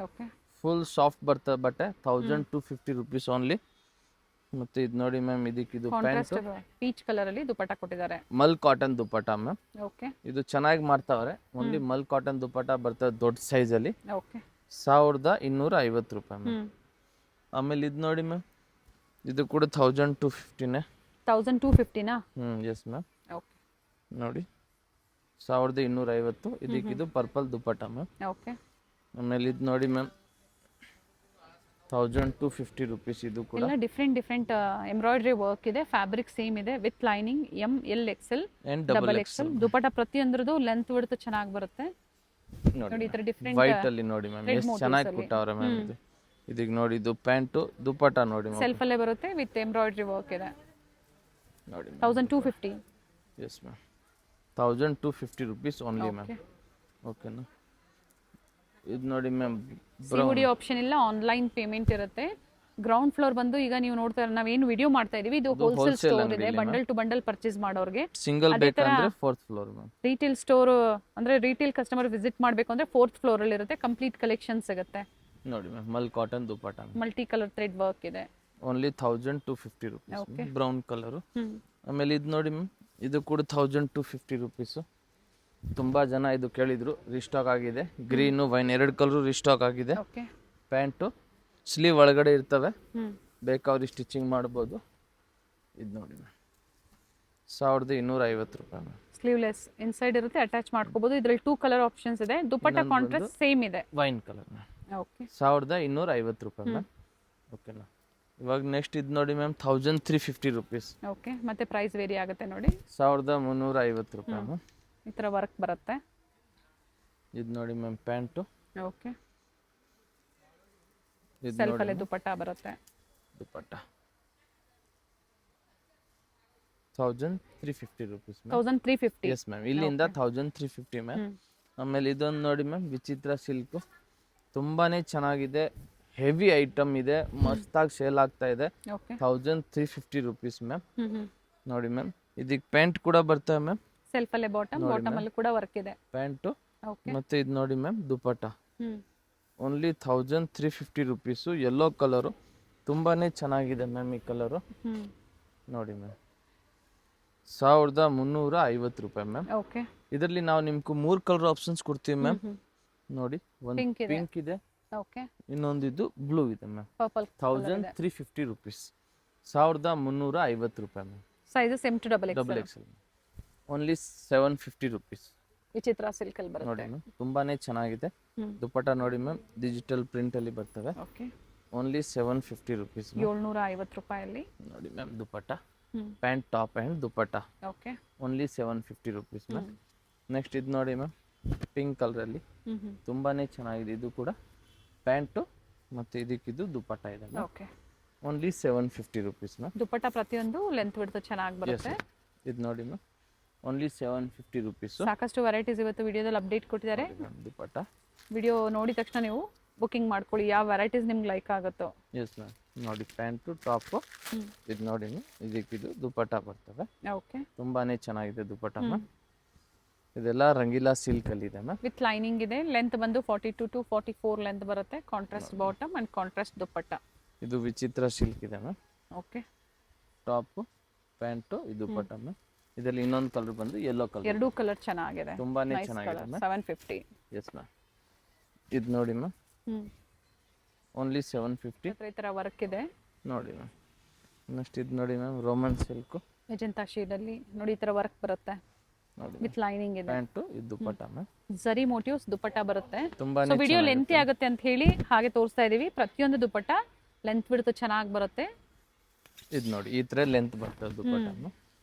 [SPEAKER 1] ಓಕೆ,
[SPEAKER 2] ಫುಲ್ ಸಾಫ್ಟ್ ಬರ್ತದೆ ಬಟ್ಟೆ. 1250 rupees ಓನ್ಲಿ. ಮತ್ತೆ ಇದು ನೋಡಿ ಮ್ಯಾಮ್, ಇದಕ್ಕಿದು ಪ್ಯಾಂಟ್
[SPEAKER 1] ಪೀಚ್ ಕಲರ್ ಅಲ್ಲಿ ದುಪಟ್ಟ ಕೊಟ್ಟಿದ್ದಾರೆ,
[SPEAKER 2] ಮಲ್ ಕಾಟನ್ ದುಪಟ್ಟ ಮ್ಯಾಮ್.
[SPEAKER 1] ಓಕೆ,
[SPEAKER 2] ಇದು ಚೆನ್ನಾಗಿ ಮಾಡ್ತಾವ್ರೆ. ಓನ್ಲಿ ಮಲ್ ಕಾಟನ್ ದುಪಟ್ಟ ಬರ್ತದೆ ದೊಡ್ಡ ಸೈಜ್ ಅಲ್ಲಿ.
[SPEAKER 1] ಓಕೆ,
[SPEAKER 2] 1250 ರೂಪಾಯಿ ಮ್ಯಾಮ್. ಆಮೇಲೆ ಇದು ನೋಡಿ ಮ್ಯಾಮ್, ಇದು ಕೂಡ 1250ನೇ.
[SPEAKER 1] 1250ನಾ?
[SPEAKER 2] Yes ma'am.
[SPEAKER 1] ಓಕೆ,
[SPEAKER 2] ನೋಡಿ 1250. ಇದಕ್ಕಿದು ಪರ್ಪಲ್ ದುಪಟ್ಟ ಮ್ಯಾಮ್.
[SPEAKER 1] ಓಕೆ,
[SPEAKER 2] ಆಮೇಲೆ ಇದು ನೋಡಿ ಮ್ಯಾಮ್ 1250 rupees. ಇದು ಕೂಡ
[SPEAKER 1] ಎಲ್ಲ ಡಿಫ್ರೆಂಟ್ ಎಂಬ್ರಾಯ್ಡ್ರಿ ವರ್ಕ್ ಇದೆ, ಫ್ಯಾಬ್ರಿಕ್ ಸೇಮ್ ಇದೆ, with lining M L XL double XL. Dupatta ಪ್ರತಿಯೊಂದರದು ಲೆಂತ್ ವಿಡ್ತ್ ಚೆನ್ನಾಗಿ ಬರುತ್ತೆ. ನೋಡಿ ಈ ತರ ಡಿಫ್ರೆಂಟ್
[SPEAKER 2] ವೈಟ್ ಅಲ್ಲಿ ನೋಡಿ ಮ್ಯಾಮ್, ಎಷ್ಟು ಚೆನ್ನಾಗಿ ಕೊಟ್ಟವ್ರೆ ಮ್ಯಾಮ್. ಇದು ಇದಕ್ಕೆ ನೋಡಿ, ಇದು ಪ್ಯಾಂಟು ದುಪಟ್ಟ ನೋಡಿ ಮ್ಯಾಮ್,
[SPEAKER 1] ಸೆಲ್ಫ್ ಅಲ್ಲೇ ಬರುತ್ತೆ, ವಿತ್ ಎಂಬ್ರಾಯ್ಡ್ರಿ ವರ್ಕ್ ಇದೆ.
[SPEAKER 2] ನೋಡಿ
[SPEAKER 1] 1250.
[SPEAKER 2] Yes ma'am, 1250 rupees only ma'am. ಓಕೆನಾ? ಇದು ನೋಡಿ ಮ್ಯಾಮ್,
[SPEAKER 1] ಸಿಒಡಿ ಆಪ್ಷನ್ ಇಲ್ಲ, ಆನ್ಲೈನ್ ಪೇಮೆಂಟ್ ಇರುತ್ತೆ. ಗ್ರೌಂಡ್ ಫ್ಲೋರ್ ಬಂದು ಈಗ ನೀವು ನೋಡ್ತಾ ನಾವೇನು ವಿಡಿಯೋ ಮಾಡ್ತಾ ಇದೀವಿ, ಇದು ಹೋಲ್ಸೇಲ್ ಸ್ಟೋರ್ ಇದೆ. ಬಂಡಲ್ ಟು ಬಂಡಲ್ ಪರ್ಚೇಸ್ ಮಾಡೋರಿಗೆ.
[SPEAKER 2] ಸಿಂಗಲ್ ಬೇಕಂದ್ರೆ 4th floor ma'am.
[SPEAKER 1] Retail store ಅಂದ್ರೆ ರೀಟೇಲ್ ಕಸ್ಟಮರ್ ವಿಸಿಟ್ ಮಾಡಬೇಕು ಅಂದ್ರೆ 4th ಫ್ಲೋರ್ ಅಲ್ಲಿ ಇರುತ್ತೆ. ಕಂಪ್ಲೀಟ್ ಕಲೆಕ್ಷನ್ ಸಿಗುತ್ತೆ.
[SPEAKER 2] ನೋಡಿ ma'am, mul cotton dupatta,
[SPEAKER 1] multi colour thread work ಇದೆ.
[SPEAKER 2] Only 1250 rupees. Brown colour. ಆಮೇಲೆ ಇದು ನೋಡಿ ಮ್ಯಾಮ್, ಇದು ಕೂಡ 1250 rupees. ತುಂಬಾ ಜನ ಇದು ಕೇಳಿದ್ರು, ರಿಸ್ಟಾಕ್ ಆಗಿದೆ. ಗ್ರೀನು ವೈನ್ 2 ಕಲರ್ ರಿಸ್ಟಾಕ್ ಆಗಿದೆ.
[SPEAKER 1] ಓಕೆ,
[SPEAKER 2] ಪ್ಯಾಂಟು ಸ್ಲೀವ್ ಒಳಗಡೆ ಇರ್ತವೆ, ಬೇಕಾದ್ರೆ ಸ್ಟಿಚಿಂಗ್ ಮಾಡ್ಬೋದು. ಇದು ನೋಡಿ ಮ್ಯಾಮ್, 1250 ರೂಪಾಯಿ ಮ್ಯಾಮ್.
[SPEAKER 1] ಸ್ಲೀವ್ಲೆಸ್ ಇನ್ಸೈಡ್ ಇರುತ್ತೆ, ಅಟ್ಯಾಚ್ ಮಾಡ್ಕೋಬಹುದು. ಇದರಲ್ಲಿ 2 ಕಲರ್ ಆಪ್ಷನ್ಸ್ ಇದೆ. ದುಪಟ್ಟ ಕಾಂಟ್ರಾಸ್ಟ್ ಸೇಮ್ ಇದೆ,
[SPEAKER 2] ವೈನ್ ಕಲರ್ ಮ್ಯಾಮ್.
[SPEAKER 1] ಓಕೆ,
[SPEAKER 2] 1250 ರೂಪಾಯಿ ಮ್ಯಾಮ್. ಓಕೆನಾ? ಇವಾಗ ನೆಕ್ಸ್ಟ್ ಇದು ನೋಡಿ ಮ್ಯಾಮ್, 1350 rupees.
[SPEAKER 1] ಓಕೆ, ಮತ್ತೆ ಪ್ರೈಸ್ ವೇರಿ ಆಗುತ್ತೆ ನೋಡಿ.
[SPEAKER 2] 1350 ರೂಪಾಯಿ ಮ್ಯಾಮ್.
[SPEAKER 1] ಈ ತರ ವರ್ಕ್ ಬರುತ್ತೆ.
[SPEAKER 2] ಇದು ನೋಡಿ ಮ್ಯಾಮ್, ಪ್ಯಾಂಟು.
[SPEAKER 1] ಓಕೆ,
[SPEAKER 2] ಇದು
[SPEAKER 1] ಸೆಲ್ಫ್
[SPEAKER 2] ನೋಡಿ
[SPEAKER 1] ಅಲ್ಲೇ ದುಪಟ್ಟ ಬರುತ್ತೆ.
[SPEAKER 2] Dupatta 1350 rupees ma'am.
[SPEAKER 1] 1350.
[SPEAKER 2] Yes ma'am, ಇಲ್ಲಿಂದ 1350 ಮ್ಯಾಮ್. ಆಮೇಲೆ ಇದೊಂದು ನೋಡಿ ಮ್ಯಾಮ್, ವಿಚಿತ್ರ ಸಿಲ್ಕ್, ತುಂಬಾನೇ ಚೆನ್ನಾಗಿದೆ. ಹೆವಿ ಐಟಮ್ ಇದೆ, ಮಸ್ತಾಗಿ ಸೇಲ್ ಆಗ್ತಾ ಇದೆ.
[SPEAKER 1] Okay,
[SPEAKER 2] 1350 rupees ma'am. ನೋಡಿ ಮ್ಯಾಮ್, ಇದಕ್ಕೆ ಪ್ಯಾಂಟ್ ಕೂಡ ಬರ್ತವೆ ಮ್ಯಾಮ್.
[SPEAKER 1] ಸೆಲ್ಫ್ ಅಲ್ಲೇ ಬಾಟಮ್ ಅಲ್ಲಿ ಕೂಡ ವರ್ಕ್ ಇದೆ.
[SPEAKER 2] ಪ್ಯಾಂಟು
[SPEAKER 1] ಓಕೆ,
[SPEAKER 2] ಮತ್ತೆ ಇದು ನೋಡಿ ma'am, dupatta only 1350 rupees. Yellow colour ತುಂಬಾನೇ ಚೆನ್ನಾಗಿದೆ ಮ್ಯಾಮ್. ಈ ಕಲರು ನೋಡಿ ಮ್ಯಾಮ್, 1350 ರೂಪಾಯಿ ಮ್ಯಾಮ್.
[SPEAKER 1] ಓಕೆ,
[SPEAKER 2] ಇದರಲ್ಲಿ ನಾವು ನಿಮ್ಗೆ 3 ಕಲರ್ ಆಪ್ಷನ್ಸ್ ಕೊಡ್ತೀವಿ ಮ್ಯಾಮ್. ನೋಡಿ, ಒಂದು ಪಿಂಕ್ ಇದೆ,
[SPEAKER 1] ಓಕೆ,
[SPEAKER 2] ಇನ್ನೊಂದಿದ್ದು ಬ್ಲೂ ಇದೆ ಮ್ಯಾಮ್.
[SPEAKER 1] Purple
[SPEAKER 2] 1350 rupees. 1350 ರೂಪಾಯಿ ma'am.
[SPEAKER 1] Sizes M to double
[SPEAKER 2] XL. Only 750 rupees.
[SPEAKER 1] ವಿಚಿತ್ರ ಸಿಲ್ಕ್ ಅಲ್ಲಿ ಬರುತ್ತೆ
[SPEAKER 2] ನೋಡಿ ಮ್ಯಾಮ್, ತುಂಬಾನೇ ಚೆನ್ನಾಗಿದೆ. ದುಪಟ್ಟ ನೋಡಿ ಮ್ಯಾಮ್, ಡಿಜಿಟಲ್ ಪ್ರಿಂಟ್ ಅಲ್ಲಿ ಬರ್ತವೆ.
[SPEAKER 1] Okay,
[SPEAKER 2] only 750 rupees.
[SPEAKER 1] 750 ರೂಪಾಯಲ್ಲಿ
[SPEAKER 2] ನೋಡಿ ma'am, dupatta, pant, top and dupatta.
[SPEAKER 1] Okay,
[SPEAKER 2] only 750 rupees ma'am. Next ಇದು ನೋಡಿ ಮ್ಯಾಮ್, ಪಿಂಕ್ ಕಲರಲ್ಲಿ ತುಂಬಾನೇ ಚೆನ್ನಾಗಿದೆ. ಇದು ಕೂಡ ಪ್ಯಾಂಟು ಮತ್ತು ಇದಕ್ಕಿದು ದುಪಟ್ಟ ಇದೆ.
[SPEAKER 1] Okay,
[SPEAKER 2] only 750 rupees ma'am.
[SPEAKER 1] Dupatta ಪ್ರತಿಯೊಂದು ಲೆಂತ್ ಬಿಡ್ತು ಚೆನ್ನಾಗಿ ಬರುತ್ತೆ.
[SPEAKER 2] ಇದು ನೋಡಿ ಮ್ಯಾಮ್, ಓನ್ಲಿ 750 rupees.
[SPEAKER 1] ಸಾಕಷ್ಟು ವೆರೈಟೀಸ್ ಇವತ್ತು ವಿಡಿಯೋದಲ್ಲಿ ಅಪ್ಡೇಟ್ ಕೊಟ್ಟಿದ್ದಾರೆ.
[SPEAKER 2] ದುಪಟ್ಟ
[SPEAKER 1] ವಿಡಿಯೋ ನೋಡಿದ ತಕ್ಷಣ ನೀವು ಬುಕಿಂಗ್ ಮಾಡ್ಕೊಳ್ಳಿ, ಯಾವ ವೆರೈಟೀಸ್ ನಿಮ್ಗೆ ಲೈಕ್ ಆಗುತ್ತೋ.
[SPEAKER 2] Yes ma'am. ನೋಡಿ ಪ್ಯಾಂಟು ಟಾಪು ಇದು ನೋಡಿ ಇದಕ್ಕಿದು ದುಪಟ್ಟ ಬರ್ತವೆ.
[SPEAKER 1] ಓಕೆ,
[SPEAKER 2] ತುಂಬಾನೇ ಚೆನ್ನಾಗಿದೆ ದುಪಟ್ಟ ಮ್ಯಾಮ್. ಇದೆಲ್ಲ ರಂಗೀಲಾ ಸಿಲ್ಕ್ ಅಲ್ಲಿ ಇದೆ ಮ್ಯಾಮ್.
[SPEAKER 1] ವಿತ್ ಲೈನಿಂಗ್ ಇದೆ. ಲೆಂತ್ ಬಂದು 42 to 44 ಲೆಂತ್ ಬರುತ್ತೆ. Contrast bottom and contrast dupatta.
[SPEAKER 2] ಇದು ವಿಚಿತ್ರ ಸಿಲ್ಕ್ ಇದೆ ಮ್ಯಾಮ್.
[SPEAKER 1] ಓಕೆ,
[SPEAKER 2] ಟಾಪ್ ಪ್ಯಾಂಟು ಇದು ದುಪಟ್ಟ ಮ್ಯಾಮ್. ಇದರಲ್ಲಿ ಇನ್ನೊಂದು ಕಲರ್ ಬಂದು ಯೆಲ್ಲೋ ಕಲರ್.
[SPEAKER 1] ಎರಡೂ ಕಲರ್ ಚೆನ್ನಾಗಿದೆ,
[SPEAKER 2] ತುಂಬಾನೇ ಚೆನ್ನಾಗಿದೆ ಮ್ಯಾಮ್.
[SPEAKER 1] 750.
[SPEAKER 2] S ma'am. ಇದು ನೋಡಿ ಮ್ಯಾಮ್, ಓನ್ಲಿ 750.
[SPEAKER 1] ಈ ತರ ವರ್ಕ್ ಇದೆ
[SPEAKER 2] ನೋಡಿ ಮ್ಯಾಮ್. ನೆಕ್ಸ್ಟ್ ಇದು ನೋಡಿ ma'am, Roman silk
[SPEAKER 1] magenta shade ಅಲ್ಲಿ ನೋಡಿ ಈ ತರ ವರ್ಕ್ ಬರುತ್ತೆ.
[SPEAKER 2] ನೋಡಿ
[SPEAKER 1] ವಿತ್ ಲೈನಿಂಗ್ ಇದೆ.
[SPEAKER 2] ಪ್ಯಾಂಟು ಇದು ದುಪಟ್ಟ ಮ್ಯಾಮ್.
[SPEAKER 1] ಜರಿ ಮೋಟಿವ್ಸ್ ದುಪಟ್ಟ ಬರುತ್ತೆ.
[SPEAKER 2] ತುಂಬಾನೇ
[SPEAKER 1] ಸೊ ವಿಡಿಯೋ ಲೆಂತಿ ಆಗುತ್ತೆ ಅಂತ ಹೇಳಿ ಹಾಗೆ ತೋರಿಸ್ತಾ ಇದೀವಿ. ಪ್ರತಿಯೊಂದು ದುಪಟ್ಟ ಲೆಂತ್ ಬಿಡ್ತು ಚೆನ್ನಾಗಿ ಬರುತ್ತೆ.
[SPEAKER 2] ಇದು ನೋಡಿ ಈ ತರ ಲೆಂತ್ ಬರ್ತದೆ ದುಪಟ್ಟ.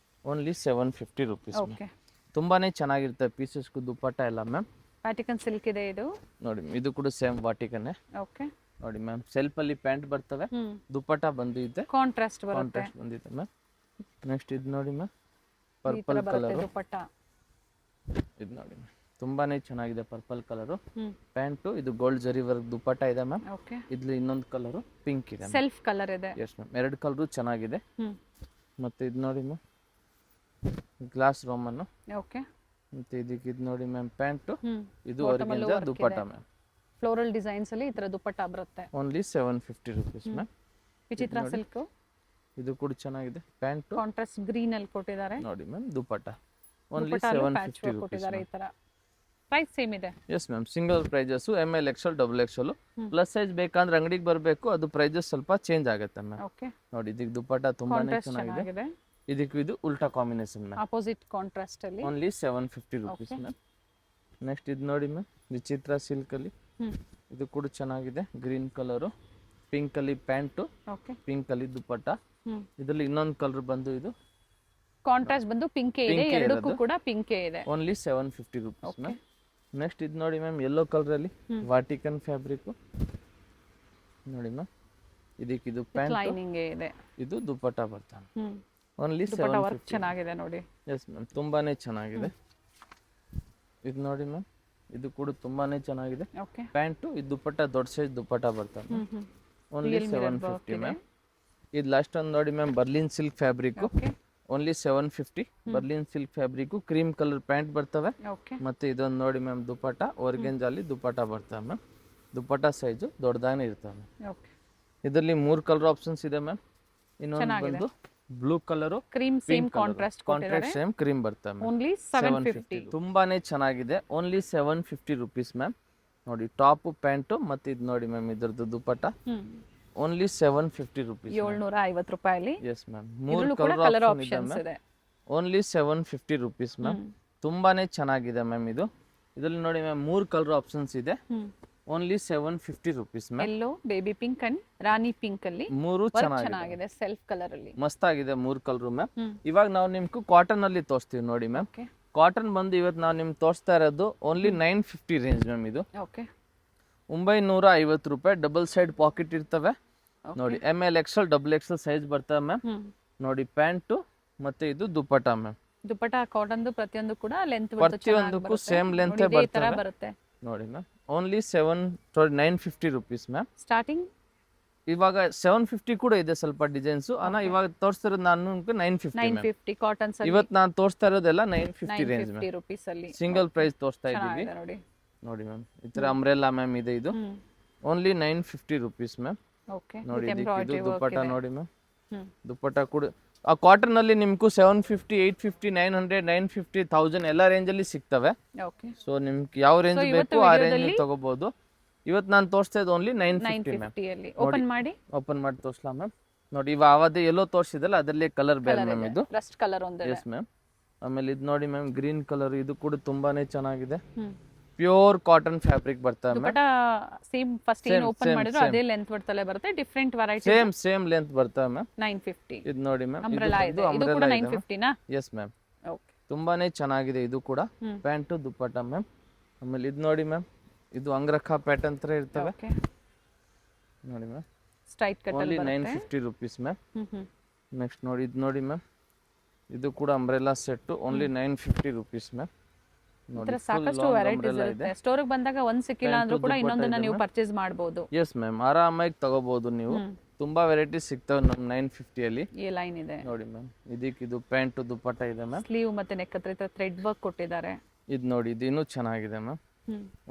[SPEAKER 2] Only 750 rupees.
[SPEAKER 1] ಓಕೆ,
[SPEAKER 2] ತುಂಬಾನೇ ಚೆನ್ನಾಗಿರುತ್ತೆ ಪೀಸಸ್ಗೂ ದುಪಟ್ಟ ಎಲ್ಲ ಮ್ಯಾಮ್.
[SPEAKER 1] ಪ್ಯಾಟಿಕನ್ ಸಿಲ್ಕ್ ಇದೆ ಇದು.
[SPEAKER 2] ನೋಡಿ ಇದು ಕೂಡ ಸೇಮ್ ವಾಟಿಕನ್ನೇ.
[SPEAKER 1] ಓಕೆ,
[SPEAKER 2] ನೋಡಿ ಮ್ಯಾಮ್, ಸೆಲ್ಫ್ ಅಲ್ಲಿ ಪ್ಯಾಂಟ್ ಬರ್ತವೆ, ದುಪಟ್ಟ ಬಂದು ಇದೆ
[SPEAKER 1] ಕಾಂಟ್ರಾಸ್ಟ್ ಬರುತ್ತೆ.
[SPEAKER 2] ಕಾಂಟ್ರಾಸ್ಟ್ ಬಂದಿದೆ ಮ್ಯಾಮ್. ನೆಕ್ಸ್ಟ್ ಇದು ನೋಡಿ ಮ್ಯಾಮ್,
[SPEAKER 1] ಈ ತರ
[SPEAKER 2] ಪರ್ಪಲ್
[SPEAKER 1] ಬರುತ್ತೆ
[SPEAKER 2] ಕಲರ್.
[SPEAKER 1] ದುಪಟ್ಟ.
[SPEAKER 2] ಇದು ನೋಡಿ ಮ್ಯಾಮ್, ತುಂಬಾನೇ ಚೆನ್ನಾಗಿದೆ ಪರ್ಪಲ್ ಕಲರು. ಪ್ಯಾಂಟು ಇದು ಗೋಲ್ಡ್ ಜರಿ ವರ್ಕ್ ದುಪಟ್ಟ ಇದೆ ಮ್ಯಾಮ್.
[SPEAKER 1] ಓಕೆ,
[SPEAKER 2] ಇದ್ಲಿ ಇನ್ನೊಂದು ಕಲರು ಪಿಂಕ್ ಇದೆ.
[SPEAKER 1] ಸೆಲ್ಫ್ ಕಲರ್ ಇದೆ.
[SPEAKER 2] ಎಸ್ ಮ್ಯಾಮ್, ಎರಡು ಕಲರು ಚೆನ್ನಾಗಿದೆ. ಮತ್ತೆ ಇದು ನೋಡಿ ಮ್ಯಾಮ್, ಗ್ಲಾಸ್ ರೋಮನ್ನು.
[SPEAKER 1] ಓಕೆ,
[SPEAKER 2] ಮತ್ತೆ ಇದಕ್ಕೆ ಇದು ನೋಡಿ ಮ್ಯಾಮ್, ಪ್ಯಾಂಟು ಇದು
[SPEAKER 1] Bottom ಅಲ್ಲೂ
[SPEAKER 2] ಆರ್ಗೆಂಜಾ
[SPEAKER 1] work
[SPEAKER 2] ದುಪಟ್ಟ
[SPEAKER 1] ಇದೆ.
[SPEAKER 2] ಮ್ಯಾಮ್.
[SPEAKER 1] ಫ್ಲೋರಲ್ ಡಿಸೈನ್ಸ್ ಅಲ್ಲಿ ಈ ತರ ದುಪಟ್ಟ ಬರುತ್ತೆ.
[SPEAKER 2] Only 750 rupees ma'am.
[SPEAKER 1] ವಿಚಿತ್ರ ಸಿಲ್ಕ್.
[SPEAKER 2] ಇದು ಕೂಡ ಚೆನ್ನಾಗಿದೆ. ಪ್ಯಾಂಟು
[SPEAKER 1] ಕಾಂಟ್ರಾಸ್ಟ್ ಗ್ರೀನ್ ಅಲ್ಲಿ ಕೊಟ್ಟಿದ್ದಾರೆ.
[SPEAKER 2] ನೋಡಿ ma'am, dupatta only
[SPEAKER 1] dupatta patch
[SPEAKER 2] 750
[SPEAKER 1] work
[SPEAKER 2] rupees.
[SPEAKER 1] ಕೊಟ್ಟಿದ್ದಾರೆ ಈ ತರ. ಪ್ರೈಸ್ ಸೇಮ್ ಇದೆ.
[SPEAKER 2] Yes ma'am, single prices ML XL double XL. Plus size ಬೇಕಂದ್ರೆ ಅಂಗಡಿಗೆ ಬರಬೇಕು, ಅದು ಪ್ರೈಜಸ್ ಸ್ವಲ್ಪ ಚೇಂಜ್ ಆಗುತ್ತೆ ಮ್ಯಾಮ್.
[SPEAKER 1] ಓಕೆ,
[SPEAKER 2] ನೋಡಿ ಇದಕ್ಕೆ ದುಪಟ್ಟ ತುಂಬಾನೇ
[SPEAKER 1] ಕಾಂಟ್ರಾಸ್ಟ್
[SPEAKER 2] ಚೆನ್ನಾಗಿದೆ.
[SPEAKER 1] ಚೆನ್ನಾಗಿದೆ.
[SPEAKER 2] ಇದಕ್ಕೆ ಇದು ಉಲ್ಟಾ ಕಾಂಬಿನೇಷನ್ ಮ್ಯಾಮ್.
[SPEAKER 1] ಅಪೋಸಿಟ್ ಕಾಂಟ್ರಾಸ್ಟ್ ಅಲ್ಲಿ.
[SPEAKER 2] Only 750 rupees ma'am. ನೆಕ್ಸ್ಟ್ ಇದು ನೋಡಿ ಮ್ಯಾಮ್, ವಿಚಿತ್ರ ಸಿಲ್ಕ್ ಅಲ್ಲಿ. ಇದು ಕೂಡ ಚೆನ್ನಾಗಿದೆ. ಗ್ರೀನ್ ಕಲರು, ಪಿಂಕ್ ಅಲ್ಲಿ ಪ್ಯಾಂಟು,
[SPEAKER 1] ಓಕೆ,
[SPEAKER 2] ಪಿಂಕ್ ಅಲ್ಲಿ ದುಪಟ್ಟ. ಇದರಲ್ಲಿ ಇನ್ನೊಂದು ಕಲರ್ ಬಂದು ಇದು
[SPEAKER 1] ಕಾಂಟ್ರಾಸ್ಟ್ ಬಂದು ಪಿಂಕ್ ಇದೆ.
[SPEAKER 2] Pink
[SPEAKER 1] ಎರಡಕ್ಕೂ
[SPEAKER 2] ಇರೋದು.
[SPEAKER 1] ಕೂಡ ಪಿಂಕ್ ಇದೆ.
[SPEAKER 2] Only 750 rupees ma'am. ನೆಕ್ಸ್ಟ್ ಇದು ನೋಡಿ ಮ್ಯಾಮ್, ಯೆಲ್ಲೋ ಕಲರ್ ಅಲ್ಲಿ ವಾಟಿಕನ್ ಫ್ಯಾಬ್ರಿಕ್. ನೋಡಿ ಮ್ಯಾಮ್, ಇದಕ್ಕೆ ಇದು ಪ್ಯಾಂಟ್,
[SPEAKER 1] ಲೈನಿಂಗ್ ಇದೆ.
[SPEAKER 2] ಇದು ದುಪಟ್ಟ ಬರ್ತಾನೆ. Only
[SPEAKER 1] dupatta work
[SPEAKER 2] 750.
[SPEAKER 1] ಚೆನ್ನಾಗಿದೆ ನೋಡಿ.
[SPEAKER 2] ಎಸ್ ಮ್ಯಾಮ್, ತುಂಬಾನೇ ಚೆನ್ನಾಗಿದೆ. ಇದು ನೋಡಿ ಮ್ಯಾಮ್, ಇದು ಕೂಡ ತುಂಬಾನೇ ಚೆನ್ನಾಗಿದೆ.
[SPEAKER 1] ಓಕೆ,
[SPEAKER 2] ಪ್ಯಾಂಟು ಇದು ದುಪಟ್ಟ ದೊಡ್ಡ ಸೈಜ್ ದುಪಟ್ಟ ಬರ್ತಾನೆ. ಓನ್ಲಿ
[SPEAKER 1] Real mirror work
[SPEAKER 2] 750
[SPEAKER 1] ಇದೆ.
[SPEAKER 2] ಮ್ಯಾಮ್. ಇದು ಲಾಸ್ಟ್ ಒಂದು ನೋಡಿ ma'am, Berlin silk fabric.
[SPEAKER 1] Okay,
[SPEAKER 2] only 750. Berlin silk fabric, cream colour pant ಬರ್ತವೆ.
[SPEAKER 1] ಓಕೆ,
[SPEAKER 2] ಮತ್ತೆ ಇದೊಂದು ನೋಡಿ ಮ್ಯಾಮ್, ದುಪಟ್ಟ ಆರ್ಗೆಂಜಾಲಿ ದುಪಟ್ಟ ಬರ್ತವೆ ಮ್ಯಾಮ್. ದುಪಟ್ಟ ಸೈಜು ದೊಡ್ಡದಾನೇ ಇರ್ತವೆ.
[SPEAKER 1] ಓಕೆ.
[SPEAKER 2] ಇದರಲ್ಲಿ 3 ಕಲರ್ ಆಪ್ಷನ್ಸ್ ಇದೆ ಮ್ಯಾಮ್. ಇನ್ನೊಂದು
[SPEAKER 1] ಚೆನ್ನಾಗಿದೆ.
[SPEAKER 2] ಬಂದು blue colour,
[SPEAKER 1] cream same contrast
[SPEAKER 2] contract same cream ಬರ್ತವೆ ಮ್ಯಾಮ್.
[SPEAKER 1] ಓನ್ಲಿ 750.
[SPEAKER 2] ತುಂಬಾನೇ ಚೆನ್ನಾಗಿದೆ. Only 750 rupees ma'am. ನೋಡಿ ಟಾಪ್ ಪ್ಯಾಂಟು ಮತ್ತೆ ಇದು ನೋಡಿ ಮ್ಯಾಮ್, ಇದ್ರದ್ದು ದುಪಟ್ಟ ಓನ್ಲಿ 750 ರುಪೀಸ್.
[SPEAKER 1] 750 ರೂಪಾಯಲ್ಲಿ.
[SPEAKER 2] ಎಸ್ ಮ್ಯಾಮ್,
[SPEAKER 1] ಇದ್ರಲ್ಲೂ
[SPEAKER 2] 3
[SPEAKER 1] ಕೂಡ
[SPEAKER 2] ಕಲರ್
[SPEAKER 1] ಕಲರ್
[SPEAKER 2] ಆಪ್ಷನ್ ಇದೆ
[SPEAKER 1] ಆಪ್ಷನ್ಸ್
[SPEAKER 2] ಮ್ಯಾಮ್.
[SPEAKER 1] ಇದೆ.
[SPEAKER 2] Only 750 rupees ma'am. ತುಂಬಾನೇ ಚೆನ್ನಾಗಿದೆ ಮ್ಯಾಮ್ ಇದು. ಇದರಲ್ಲಿ ನೋಡಿ ಮ್ಯಾಮ್, 3 ಕಲರ್ ಆಪ್ಷನ್ಸ್ ಇದೆ. Only 750 rupees ma'am.
[SPEAKER 1] Yellow, baby pink and Rani pink ಅಲ್ಲಿ
[SPEAKER 2] 3
[SPEAKER 1] ಚೆನ್ನಾಗಿದೆ. ಸೆಲ್ಫ್ ಕಲರ್ ಅಲ್ಲಿ
[SPEAKER 2] ಮಸ್ತ್ ಆಗಿದೆ 3 ಕಲರ್ ಮ್ಯಾಮ್. ಇವಾಗ ನಾವು ನಿಮ್ಗೆ ಕಾಟನ್ ಅಲ್ಲಿ ತೋರಿಸ್ತೀವಿ ನೋಡಿ ಮ್ಯಾಮ್.
[SPEAKER 1] ಓಕೆ,
[SPEAKER 2] ಕಾಟನ್ ಬಂದು ಇವತ್ತು ನಾವು ನಿಮ್ಗೆ ತೋರಿಸ್ತಾ ಇರೋದು ಓನ್ಲಿ 950 ರೇಂಜ್ ಮ್ಯಾಮ್. ಇದು
[SPEAKER 1] ಓಕೆ,
[SPEAKER 2] 950 ರೂಪಾಯಿ. ಡಬಲ್ ಸೈಡ್ ಪಾಕೆಟ್ ಇರ್ತವೆ ನೋಡಿ. ML XL double XL size ಬರ್ತವೆ ಮ್ಯಾಮ್. ನೋಡಿ ಪ್ಯಾಂಟು ಮತ್ತೆ ಇದು ದುಪಟ್ಟ ಮ್ಯಾಮ್.
[SPEAKER 1] ದುಪಟ್ಟ ಕಾಟನ್ದು ಪ್ರತಿಯೊಂದು ಕೂಡ ಲೆಂತ್
[SPEAKER 2] ಪ್ರತಿಯೊಂದಕ್ಕೂ ಸೇಮ್ ಲೆಂತ್
[SPEAKER 1] ಬರುತ್ತೆ
[SPEAKER 2] ನೋಡಿ ma'am. Only 950 rupees ma'am.
[SPEAKER 1] Starting
[SPEAKER 2] ಇವಾಗ 750 ಕೂಡ ಇದೆ ಸ್ವಲ್ಪ ಡಿಸೈನ್ಸ್. ಇವಾಗ ತೋರಿಸ್ತಿರೋದು ನಾನು 950
[SPEAKER 1] 950 ಕಾಟನ್ಸ್ ಅಲ್ಲಿ.
[SPEAKER 2] ಇವತ್ತು ನಾನು ತೋರಿಸ್ತಾ ಇರೋದೆಲ್ಲ 950 ರೇಂಜ್
[SPEAKER 1] 950 ರೂಪೀಸ್ ಅಲ್ಲಿ
[SPEAKER 2] ಸಿಂಗಲ್ ಪ್ರೈಸ್ ತೋರಿಸ್ತಾ ಇದೀವಿ
[SPEAKER 1] ಚೆನ್ನಾಗಿದೆ ನೋಡಿ.
[SPEAKER 2] ನೋಡಿ ಮ್ಯಾಮ್, ಈ ತರ ಅಂಬ್ರೆಲ್ಲಾ ಮ್ಯಾಮ್ ಇದೆ. ಇದು ಓನ್ಲಿ 950 ರುಪೀಸ್ ಮ್ಯಾಮ್.
[SPEAKER 1] ಓಕೆ,
[SPEAKER 2] ನೋಡಿ
[SPEAKER 1] ವಿತ್ ಎಂಬ್ರಾಯ್ಡರಿ
[SPEAKER 2] ಇದು
[SPEAKER 1] ವರ್ಕ್
[SPEAKER 2] ದುಪಟ್ಟ
[SPEAKER 1] ಇದೆ.
[SPEAKER 2] ನೋಡಿ ಮ್ಯಾಮ್. ದುಪಟ್ಟ ಕೂಡ ಆ ಕಾಟನ್ ಅಲ್ಲಿ ನಿಮ್ಗೂ 750, 850, 900, 950, 1000 ಎಲ್ಲ ರೇಂಜ್ ಅಲ್ಲಿ ಸಿಗ್ತವೆ.
[SPEAKER 1] ಓಕೆ,
[SPEAKER 2] ಸೊ ನಿಮ್ಗೆ ಯಾವ ರೇಂಜ್
[SPEAKER 1] ಇವತ್ತು
[SPEAKER 2] ಬೇಕು ಆ ರೇಂಜ್
[SPEAKER 1] ವಿಡಿಯೋದಲ್ಲಿ
[SPEAKER 2] ತಗೋಬಹುದು. ಇವತ್ತು ನಾನು ತೋರಿಸ್ತಾ ಇದ್ದು ಓನ್ಲಿ 950 ಮ್ಯಾಮ್.
[SPEAKER 1] 950 ಅಲ್ಲಿ ಓಪನ್ ಮಾಡಿ
[SPEAKER 2] ಓಪನ್ ಮಾಡಿ ತೋರಿಸ್ಲಾ ಮ್ಯಾಮ್. ನೋಡಿ ಇವಾಗ ಅವದೇ ಎಲ್ಲೋ ತೋರಿಸಿದಲ್ಲ ಅದರಲ್ಲಿ ಕಲರ್ ಬೇರೆ ಮ್ಯಾಮ್. ಇದು
[SPEAKER 1] ರಸ್ಟ್ ಕಲರ್ ಒಂದಿದೆ.
[SPEAKER 2] Yes ma'am. ಆಮೇಲೆ ಇದು ನೋಡಿ ಮ್ಯಾಮ್, ಗ್ರೀನ್ ಕಲರ್. ಇದು ಕೂಡ ತುಂಬಾನೇ ಚೆನ್ನಾಗಿದೆ. ಪ್ಯೂರ್ ಕಾಟನ್ ಫ್ಯಾಬ್ರಿಕ್ ಬರ್ತವೆ ಮ್ಯಾಮ್.
[SPEAKER 1] ದುಪಟ್ಟ ಸೇಮ್ ಫಸ್ಟ್ ಏನು ಓಪನ್ ಮಾಡಿದ್ರು ಅದೇ ಲೆಂತ್ ಬರ್ತಲೇ ಬರುತ್ತೆ. Different variety.
[SPEAKER 2] ಸೇಮ್ ಲೆಂತ್ ಬರ್ತವೆ ಮ್ಯಾಮ್.
[SPEAKER 1] 950.
[SPEAKER 2] ಇದು ನೋಡಿ ಮ್ಯಾಮ್,
[SPEAKER 1] ಅಂಬ್ರೆಲಾ ಇದೆ. ಇದು ಕೂಡ 950 ನಾ?
[SPEAKER 2] S ma'am.
[SPEAKER 1] ಓಕೆ,
[SPEAKER 2] ತುಂಬಾನೇ ಚೆನ್ನಾಗಿದೆ ಇದು ಕೂಡ. Pant dupatta ma'am. ಆಮೇಲೆ ಇದು ನೋಡಿ ಮ್ಯಾಮ್, ಇದು ಅಂಗ್ರಖಾ ಪ್ಯಾಟರ್ನ್ ತರ ಇರ್ತವೆ
[SPEAKER 1] ಓಕೆ,
[SPEAKER 2] ನೋಡಿ ಮ್ಯಾಮ್.
[SPEAKER 1] ಸ್ಟ್ರೈಟ್ ಕಟ್
[SPEAKER 2] ಓನ್ಲಿ
[SPEAKER 1] ಅಲ್ಲಿ
[SPEAKER 2] 950 ರುಪೀಸ್ ಮ್ಯಾಮ್. ನೆಕ್ಸ್ಟ್ ನೋಡಿ ಇದು ನೋಡಿ ಮ್ಯಾಮ್, ಇದು ಕೂಡ umbrella set only 950 rupees ma'am.
[SPEAKER 1] ಈ ತರ ಸಾಕಷ್ಟು ವೆರೈಟೀಸ್ ಇರುತ್ತೆ. ಸ್ಟೋರ್ಗೆ ಬಂದಾಗ ಒಂದ್ ಸಿಕ್ಕಿಲ್ಲ ಅಂದ್ರೂ ಕೂಡ ಇನ್ನೊಂದನ್ನ ನೀವು ಪರ್ಚೇಸ್ ಮಾಡಬಹುದು.
[SPEAKER 2] ಎಸ್ ಮ್ಯಾಮ್, ಆರಾಮಾಗಿ ತಗೋಬಹುದು ನೀವು. ತುಂಬಾ ವೆರೈಟೀಸ್ ಸಿಗ್ತವೆ ನಮ್ 950 ಅಲ್ಲಿ.
[SPEAKER 1] ಈ ಲೈನ್ ಇದೆ
[SPEAKER 2] ನೋಡಿ ಮ್ಯಾಮ್, ಇದು ಪ್ಯಾಂಟ್ ದುಪಟ್ಟ ಇದೆ ಮ್ಯಾಮ್.
[SPEAKER 1] ಸ್ಲೀವ್ ಮತ್ತೆ ನೆಕ್ ಹತ್ರ ಈ ತರ ಥ್ರೆಡ್ ವರ್ಕ್ ಕೊಟ್ಟಿದ್ದಾರೆ.
[SPEAKER 2] ಇದು ನೋಡಿ, ಇದು ಇನ್ನೂ ಚೆನ್ನಾಗಿದೆ ma'am.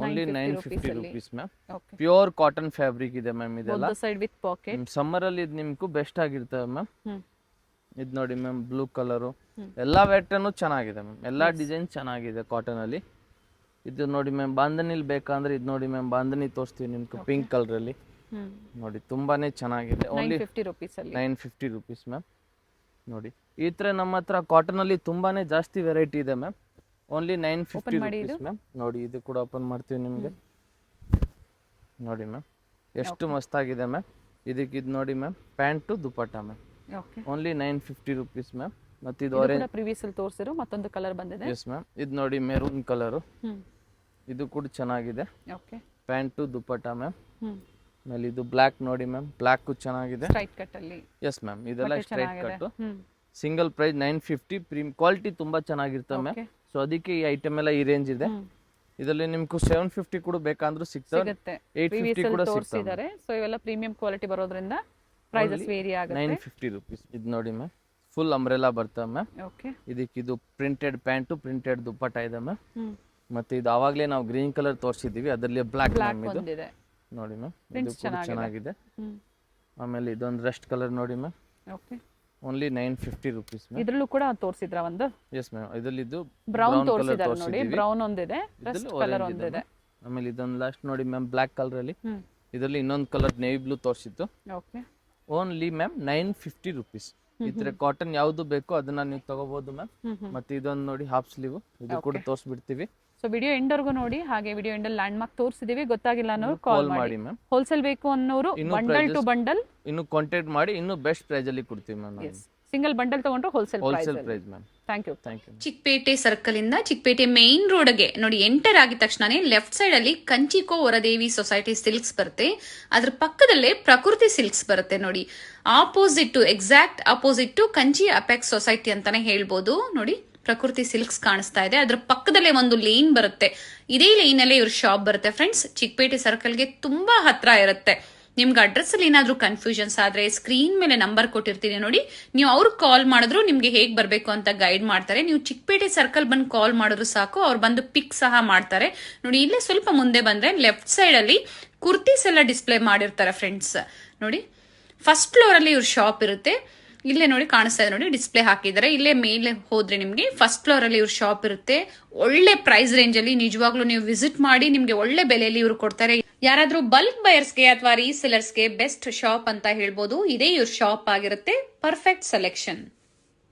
[SPEAKER 2] Only 950 rupees ma'am.
[SPEAKER 1] Okay,
[SPEAKER 2] pure cotton fabric ಇದೆ ಮ್ಯಾಮ್. ಇದೆಲ್ಲ
[SPEAKER 1] ಸೈಡ್ ವಿತ್ ಪಾಕೆಟ್.
[SPEAKER 2] ಸಮ್ಮರ್ ಅಲ್ಲಿ ಇದು ನಿಮ್ಗೂ ಬೆಸ್ಟ್ ಆಗಿರ್ತವೆ ಮ್ಯಾಮ್. ಇದು ನೋಡಿ ಮ್ಯಾಮ್, ಬ್ಲೂ ಕಲರು. ಎಲ್ಲಾ ಪ್ಯಾಟರ್ನ್ ಚೆನ್ನಾಗಿದೆ ಮ್ಯಾಮ್, ಎಲ್ಲಾ ಡಿಸೈನ್ ಚೆನ್ನಾಗಿದೆ ಕಾಟನ್ ಅಲ್ಲಿ. ಇದು ನೋಡಿ ಮ್ಯಾಮ್, ಬಾಂಧನಿಲ್ ಬೇಕಂದ್ರೆ ಇದು ನೋಡಿ ಮ್ಯಾಮ್, ಬಾಂಧನಿ ತೋರಿಸ್ತೀವಿ ನಿಮ್ಗೆ ಪಿಂಕ್ ಕಲರ್ ಅಲ್ಲಿ. ನೋಡಿ ತುಂಬಾನೇ ಚೆನ್ನಾಗಿದೆ. Only 950 rupees ma'am. ನೋಡಿ ಈ ತರ ನಮ್ಮ ಹತ್ರ ಕಾಟನ್ ಅಲ್ಲಿ ತುಂಬಾನೇ ಜಾಸ್ತಿ ವೆರೈಟಿ ಇದೆ ಮ್ಯಾಮ್. Only 950 rupees ma'am. ನೋಡಿ ಇದು ಕೂಡ ಓಪನ್ ಮಾಡ್ತೀವಿ ನಿಮ್ಗೆ. ನೋಡಿ ಮ್ಯಾಮ್, ಎಷ್ಟು ಮಸ್ತಾಗಿದೆ ಮ್ಯಾಮ್. ಇದಕ್ಕೆ ಇದು ನೋಡಿ ma'am, pant dupatta ma'am. Only 950 rupees ma'am. ಮತ್ತೆ ಇದು ಆರೆಂಜ್
[SPEAKER 1] ಪ್ರಿವಿಯಸ್ ಅಲ್ಲಿ ತೋರಿಸಿರೋ ಮತ್ತೊಂದು ಕಲರ್ ಬಂದಿದೆ.
[SPEAKER 2] ಎಸ್ ಮ್ಯಾಮ್, ಇದು ನೋಡಿ ಮೆರೂನ್ ಕಲರ್. ಇದು ಕೂಡ ಚೆನ್ನಾಗಿದೆ.
[SPEAKER 1] Okay,
[SPEAKER 2] pant dupatta ma'am. ಆಮೇಲೆ ಇದು ಬ್ಲಾಕ್ ನೋಡಿ ಮ್ಯಾಮ್, ಬ್ಲಾಕ್ ಚೆನ್ನಾಗಿದೆ.
[SPEAKER 1] ಸ್ಟ್ರೈಟ್ ಕಟ್ ಅಲ್ಲಿ.
[SPEAKER 2] ಎಸ್ ಮ್ಯಾಮ್, ಇದೆಲ್ಲ straight cut. Single price 950. Premium quality ತುಂಬಾ ಚೆನ್ನಾಗಿರ್ತವೆ ಮ್ಯಾಮ್. ಸೊ ಅದಕ್ಕೆ ಈ ಐಟಮ್ ಎಲ್ಲ ಈ ರೇಂಜ್ ಇದೆ. ಇದರಲ್ಲಿ ನಿಮ್ಗೆ 750 ಕೂಡ ಬೇಕಂದ್ರೂ ಸಿಗ್ತವೆ, 850 ಕೂಡ ಸಿಗ್ತವೆ.
[SPEAKER 1] ಸೊ ಇವೆಲ್ಲ ಪ್ರೀಮಿಯಂ ಕ್ವಾಲಿಟಿ ಬರೋದ್ರಿಂದ ಪ್ರೈಸಸ್ ವೇರಿ ಆಗುತ್ತೆ.
[SPEAKER 2] 950 ರುಪೀಸ್. ಇದು ನೋಡಿ ಮ್ಯಾಮ್, ಫುಲ್ ಅಂಬ್ರೆಲಾ ಬರ್ತವೆ ಮ್ಯಾಮ್.
[SPEAKER 1] ಓಕೆ,
[SPEAKER 2] ಇದಕ್ಕೆ ಇದು ಪ್ರಿಂಟೆಡ್ ಪ್ಯಾಂಟು, ಪ್ರಿಂಟೆಡ್ ದುಪಟ್ಟ ಇದೆ ಮ್ಯಾಮ್. ಮತ್ತೆ ಇದು ಆವಾಗಲೇ ನಾವು ಗ್ರೀನ್ ಕಲರ್ ತೋರಿಸಿದೀವಿ, ಅದರಲ್ಲಿ ಬ್ಲಾಕ್ ಮ್ಯಾಮ್. ಇದು ನೋಡಿ ಮ್ಯಾಮ್, ಇದು ಕೂಡ ಚೆನ್ನಾಗಿದೆ. ಆಮೇಲೆ ಇದೊಂದು ರೆಸ್ಟ್ ಕಲರ್ ನೋಡಿ ma'am.
[SPEAKER 1] Okay,
[SPEAKER 2] only 950 rupees ma'am.
[SPEAKER 1] ಇದರಲ್ಲೂ ಕೂಡ ತೋರಿಸಿದ್ರ ಒಂದು.
[SPEAKER 2] ಎಸ್ ಮ್ಯಾಮ್, ಇದರಲ್ಲಿ ಇದು
[SPEAKER 1] ಬ್ರೌನ್ ತೋರಿಸಿದ್ದಾರೆ ನೋಡಿ, ಬ್ರೌನ್ ಒಂದಿದೆ, ರೆಸ್ಟ್ ಕಲರ್ ಒಂದಿದೆ.
[SPEAKER 2] ಆಮೇಲೆ ಇದೊಂದು ಲಾಸ್ಟ್ ನೋಡಿ ಮ್ಯಾಮ್, ಬ್ಲಾಕ್ ಕಲರ್ ಅಲ್ಲಿ. ಇದರಲ್ಲಿ ಇನ್ನೊಂದು ಕಲರ್ ನೇವಿ ಬ್ಲೂ ತೋರಿಸಿತ್ತು.
[SPEAKER 1] Okay,
[SPEAKER 2] only ma'am 950 rupees. ಈ ತರ ಕಾಟನ್ ಯಾವ್ದು ಬೇಕೋ ಅದನ್ನ ನೀವು ತಗೋಬಹುದು ಮ್ಯಾಮ್. ಮತ್ತೆ ಇದೊಂದು ನೋಡಿ ಹಾಫ್ ಸ್ಲೀವ್, ಇದು ಕೂಡ ತೋರಿಸ್ಬಿಡ್ತೀವಿ.
[SPEAKER 1] ಸೊ ವಿಡಿಯೋ ಎಂಡ್ವರೆಗೂ ನೋಡಿ. ಹಾಗೆ ವಿಡಿಯೋ ಎಂಡಲ್ಲಿ ಲ್ಯಾಂಡ್ ಮಾರ್ಕ್ ತೋರಿಸಿದೀವಿ, ಗೊತ್ತಾಗಿಲ್ಲ ಅನ್ನೋರು ಕಾಲ್ ಮಾಡಿ ಮ್ಯಾಮ್. ಹೋಲ್ಸೇಲ್ ಬೇಕು ಅನ್ನೋರು ಬಂಡಲ್ ಟು ಬಂಡಲ್
[SPEAKER 2] ಇನ್ನು ಕಾಂಟ್ಯಾಕ್ಟ್ ಮಾಡಿ, ಇನ್ನು ಬೆಸ್ಟ್ ಪ್ರೈಸ್ ಅಲ್ಲಿ ಕೊಡ್ತೀವಿ ಮ್ಯಾಮ್.
[SPEAKER 1] ಸಿಂಗಲ್ ಬಂಡಲ್ ತಗೊಂಡ್ರು wholesale
[SPEAKER 2] price ma'am.
[SPEAKER 1] Thank you.
[SPEAKER 3] Chickpete circle ಇಂದ ಚಿಕ್ಕಪೇಟೆ ಮೇನ್ ರೋಡ್ಗೆ ನೋಡಿ ಎಂಟರ್ ಆಗಿದ ತಕ್ಷಣನೇ ಲೆಫ್ಟ್ ಸೈಡ್ ಅಲ್ಲಿ ಕಂಚಿಕೋ ವರದೇವಿ ಸೊಸೈಟಿ ಸಿಲ್ಕ್ಸ್ ಬರುತ್ತೆ. ಅದ್ರ ಪಕ್ಕದಲ್ಲೇ ಪ್ರಕೃತಿ ಸಿಲ್ಕ್ಸ್ ಬರುತ್ತೆ ನೋಡಿ. Opposite, exact opposite Kanchi apex society ಅಂತಾನೆ ಹೇಳ್ಬೋದು. ನೋಡಿ ಪ್ರಕೃತಿ ಸಿಲ್ಕ್ಸ್ ಕಾಣಿಸ್ತಾ ಇದೆ, ಅದ್ರ ಪಕ್ಕದಲ್ಲೇ ಒಂದು ಲೇನ್ ಬರುತ್ತೆ. ಇದೇ ಲೈನ್ ಅಲ್ಲೇ ಇವ್ರ ಶಾಪ್ ಬರುತ್ತೆ ಫ್ರೆಂಡ್ಸ್. ಚಿಕ್ಕಪೇಟೆ ಸರ್ಕಲ್ಗೆ ತುಂಬಾ ಹತ್ರ ಇರುತ್ತೆ. ನಿಮ್ಗೆ ಅಡ್ರೆಸ್ ಅಲ್ಲಿ ಏನಾದ್ರೂ ಕನ್ಫ್ಯೂಷನ್ಸ್ ಆದ್ರೆ ಸ್ಕ್ರೀನ್ ಮೇಲೆ ನಂಬರ್ ಕೊಟ್ಟಿರ್ತೀನಿ ನೋಡಿ, ನೀವು ಅವ್ರಿಗೆ ಕಾಲ್ ಮಾಡಿದ್ರು ನಿಮ್ಗೆ ಹೇಗ್ ಬರ್ಬೇಕು ಅಂತ ಗೈಡ್ ಮಾಡ್ತಾರೆ. ನೀವು ಚಿಕ್ಕಪೇಟೆ ಸರ್ಕಲ್ ಬಂದು ಕಾಲ್ ಮಾಡಿದ್ರು ಸಾಕು, ಅವ್ರು ಬಂದು ಪಿಕ್ ಸಹ ಮಾಡ್ತಾರೆ. ನೋಡಿ ಇಲ್ಲೇ ಸ್ವಲ್ಪ ಮುಂದೆ ಬಂದ್ರೆ ಲೆಫ್ಟ್ ಸೈಡ್ ಅಲ್ಲಿ ಕುರ್ತೀಸ್ ಎಲ್ಲ ಡಿಸ್ಪ್ಲೇ ಮಾಡಿರ್ತಾರೆ ಫ್ರೆಂಡ್ಸ್. ನೋಡಿ ಫಸ್ಟ್ ಫ್ಲೋರ್ ಅಲ್ಲಿ ಇವ್ರ ಶಾಪ್ ಇರುತ್ತೆ. ಇಲ್ಲೇ ನೋಡಿ ಕಾಣಿಸ್ತಾ ಇದೆ ನೋಡಿ, ಡಿಸ್ಪ್ಲೇ ಹಾಕಿದ್ದಾರೆ. ಇಲ್ಲೇ ಮೇಲೆ ಹೋದ್ರೆ ನಿಮ್ಗೆ ಫಸ್ಟ್ ಫ್ಲೋರ್ ಅಲ್ಲಿ ಇವ್ರ ಶಾಪ್ ಇರುತ್ತೆ. ಒಳ್ಳೆ ಪ್ರೈಸ್ ರೇಂಜ್ ಅಲ್ಲಿ ನಿಜವಾಗ್ಲೂ ನೀವು ವಿಸಿಟ್ ಮಾಡಿ, ನಿಮ್ಗೆ ಒಳ್ಳೆ ಬೆಲೆಯಲ್ಲಿ ಇವ್ರು ಕೊಡ್ತಾರೆ. ಯಾರಾದ್ರೂ ಬಲ್ಕ್ ಬಯರ್ಸ್ಗೆ ಅಥವಾ ರೀಸೆಲರ್ಸ್ಗೆ ಬೆಸ್ಟ್ ಶಾಪ್ ಅಂತ ಹೇಳ್ಬೋದು. ಇದೇ ಇವ್ರ ಶಾಪ್ ಆಗಿರುತ್ತೆ. Perfect selection.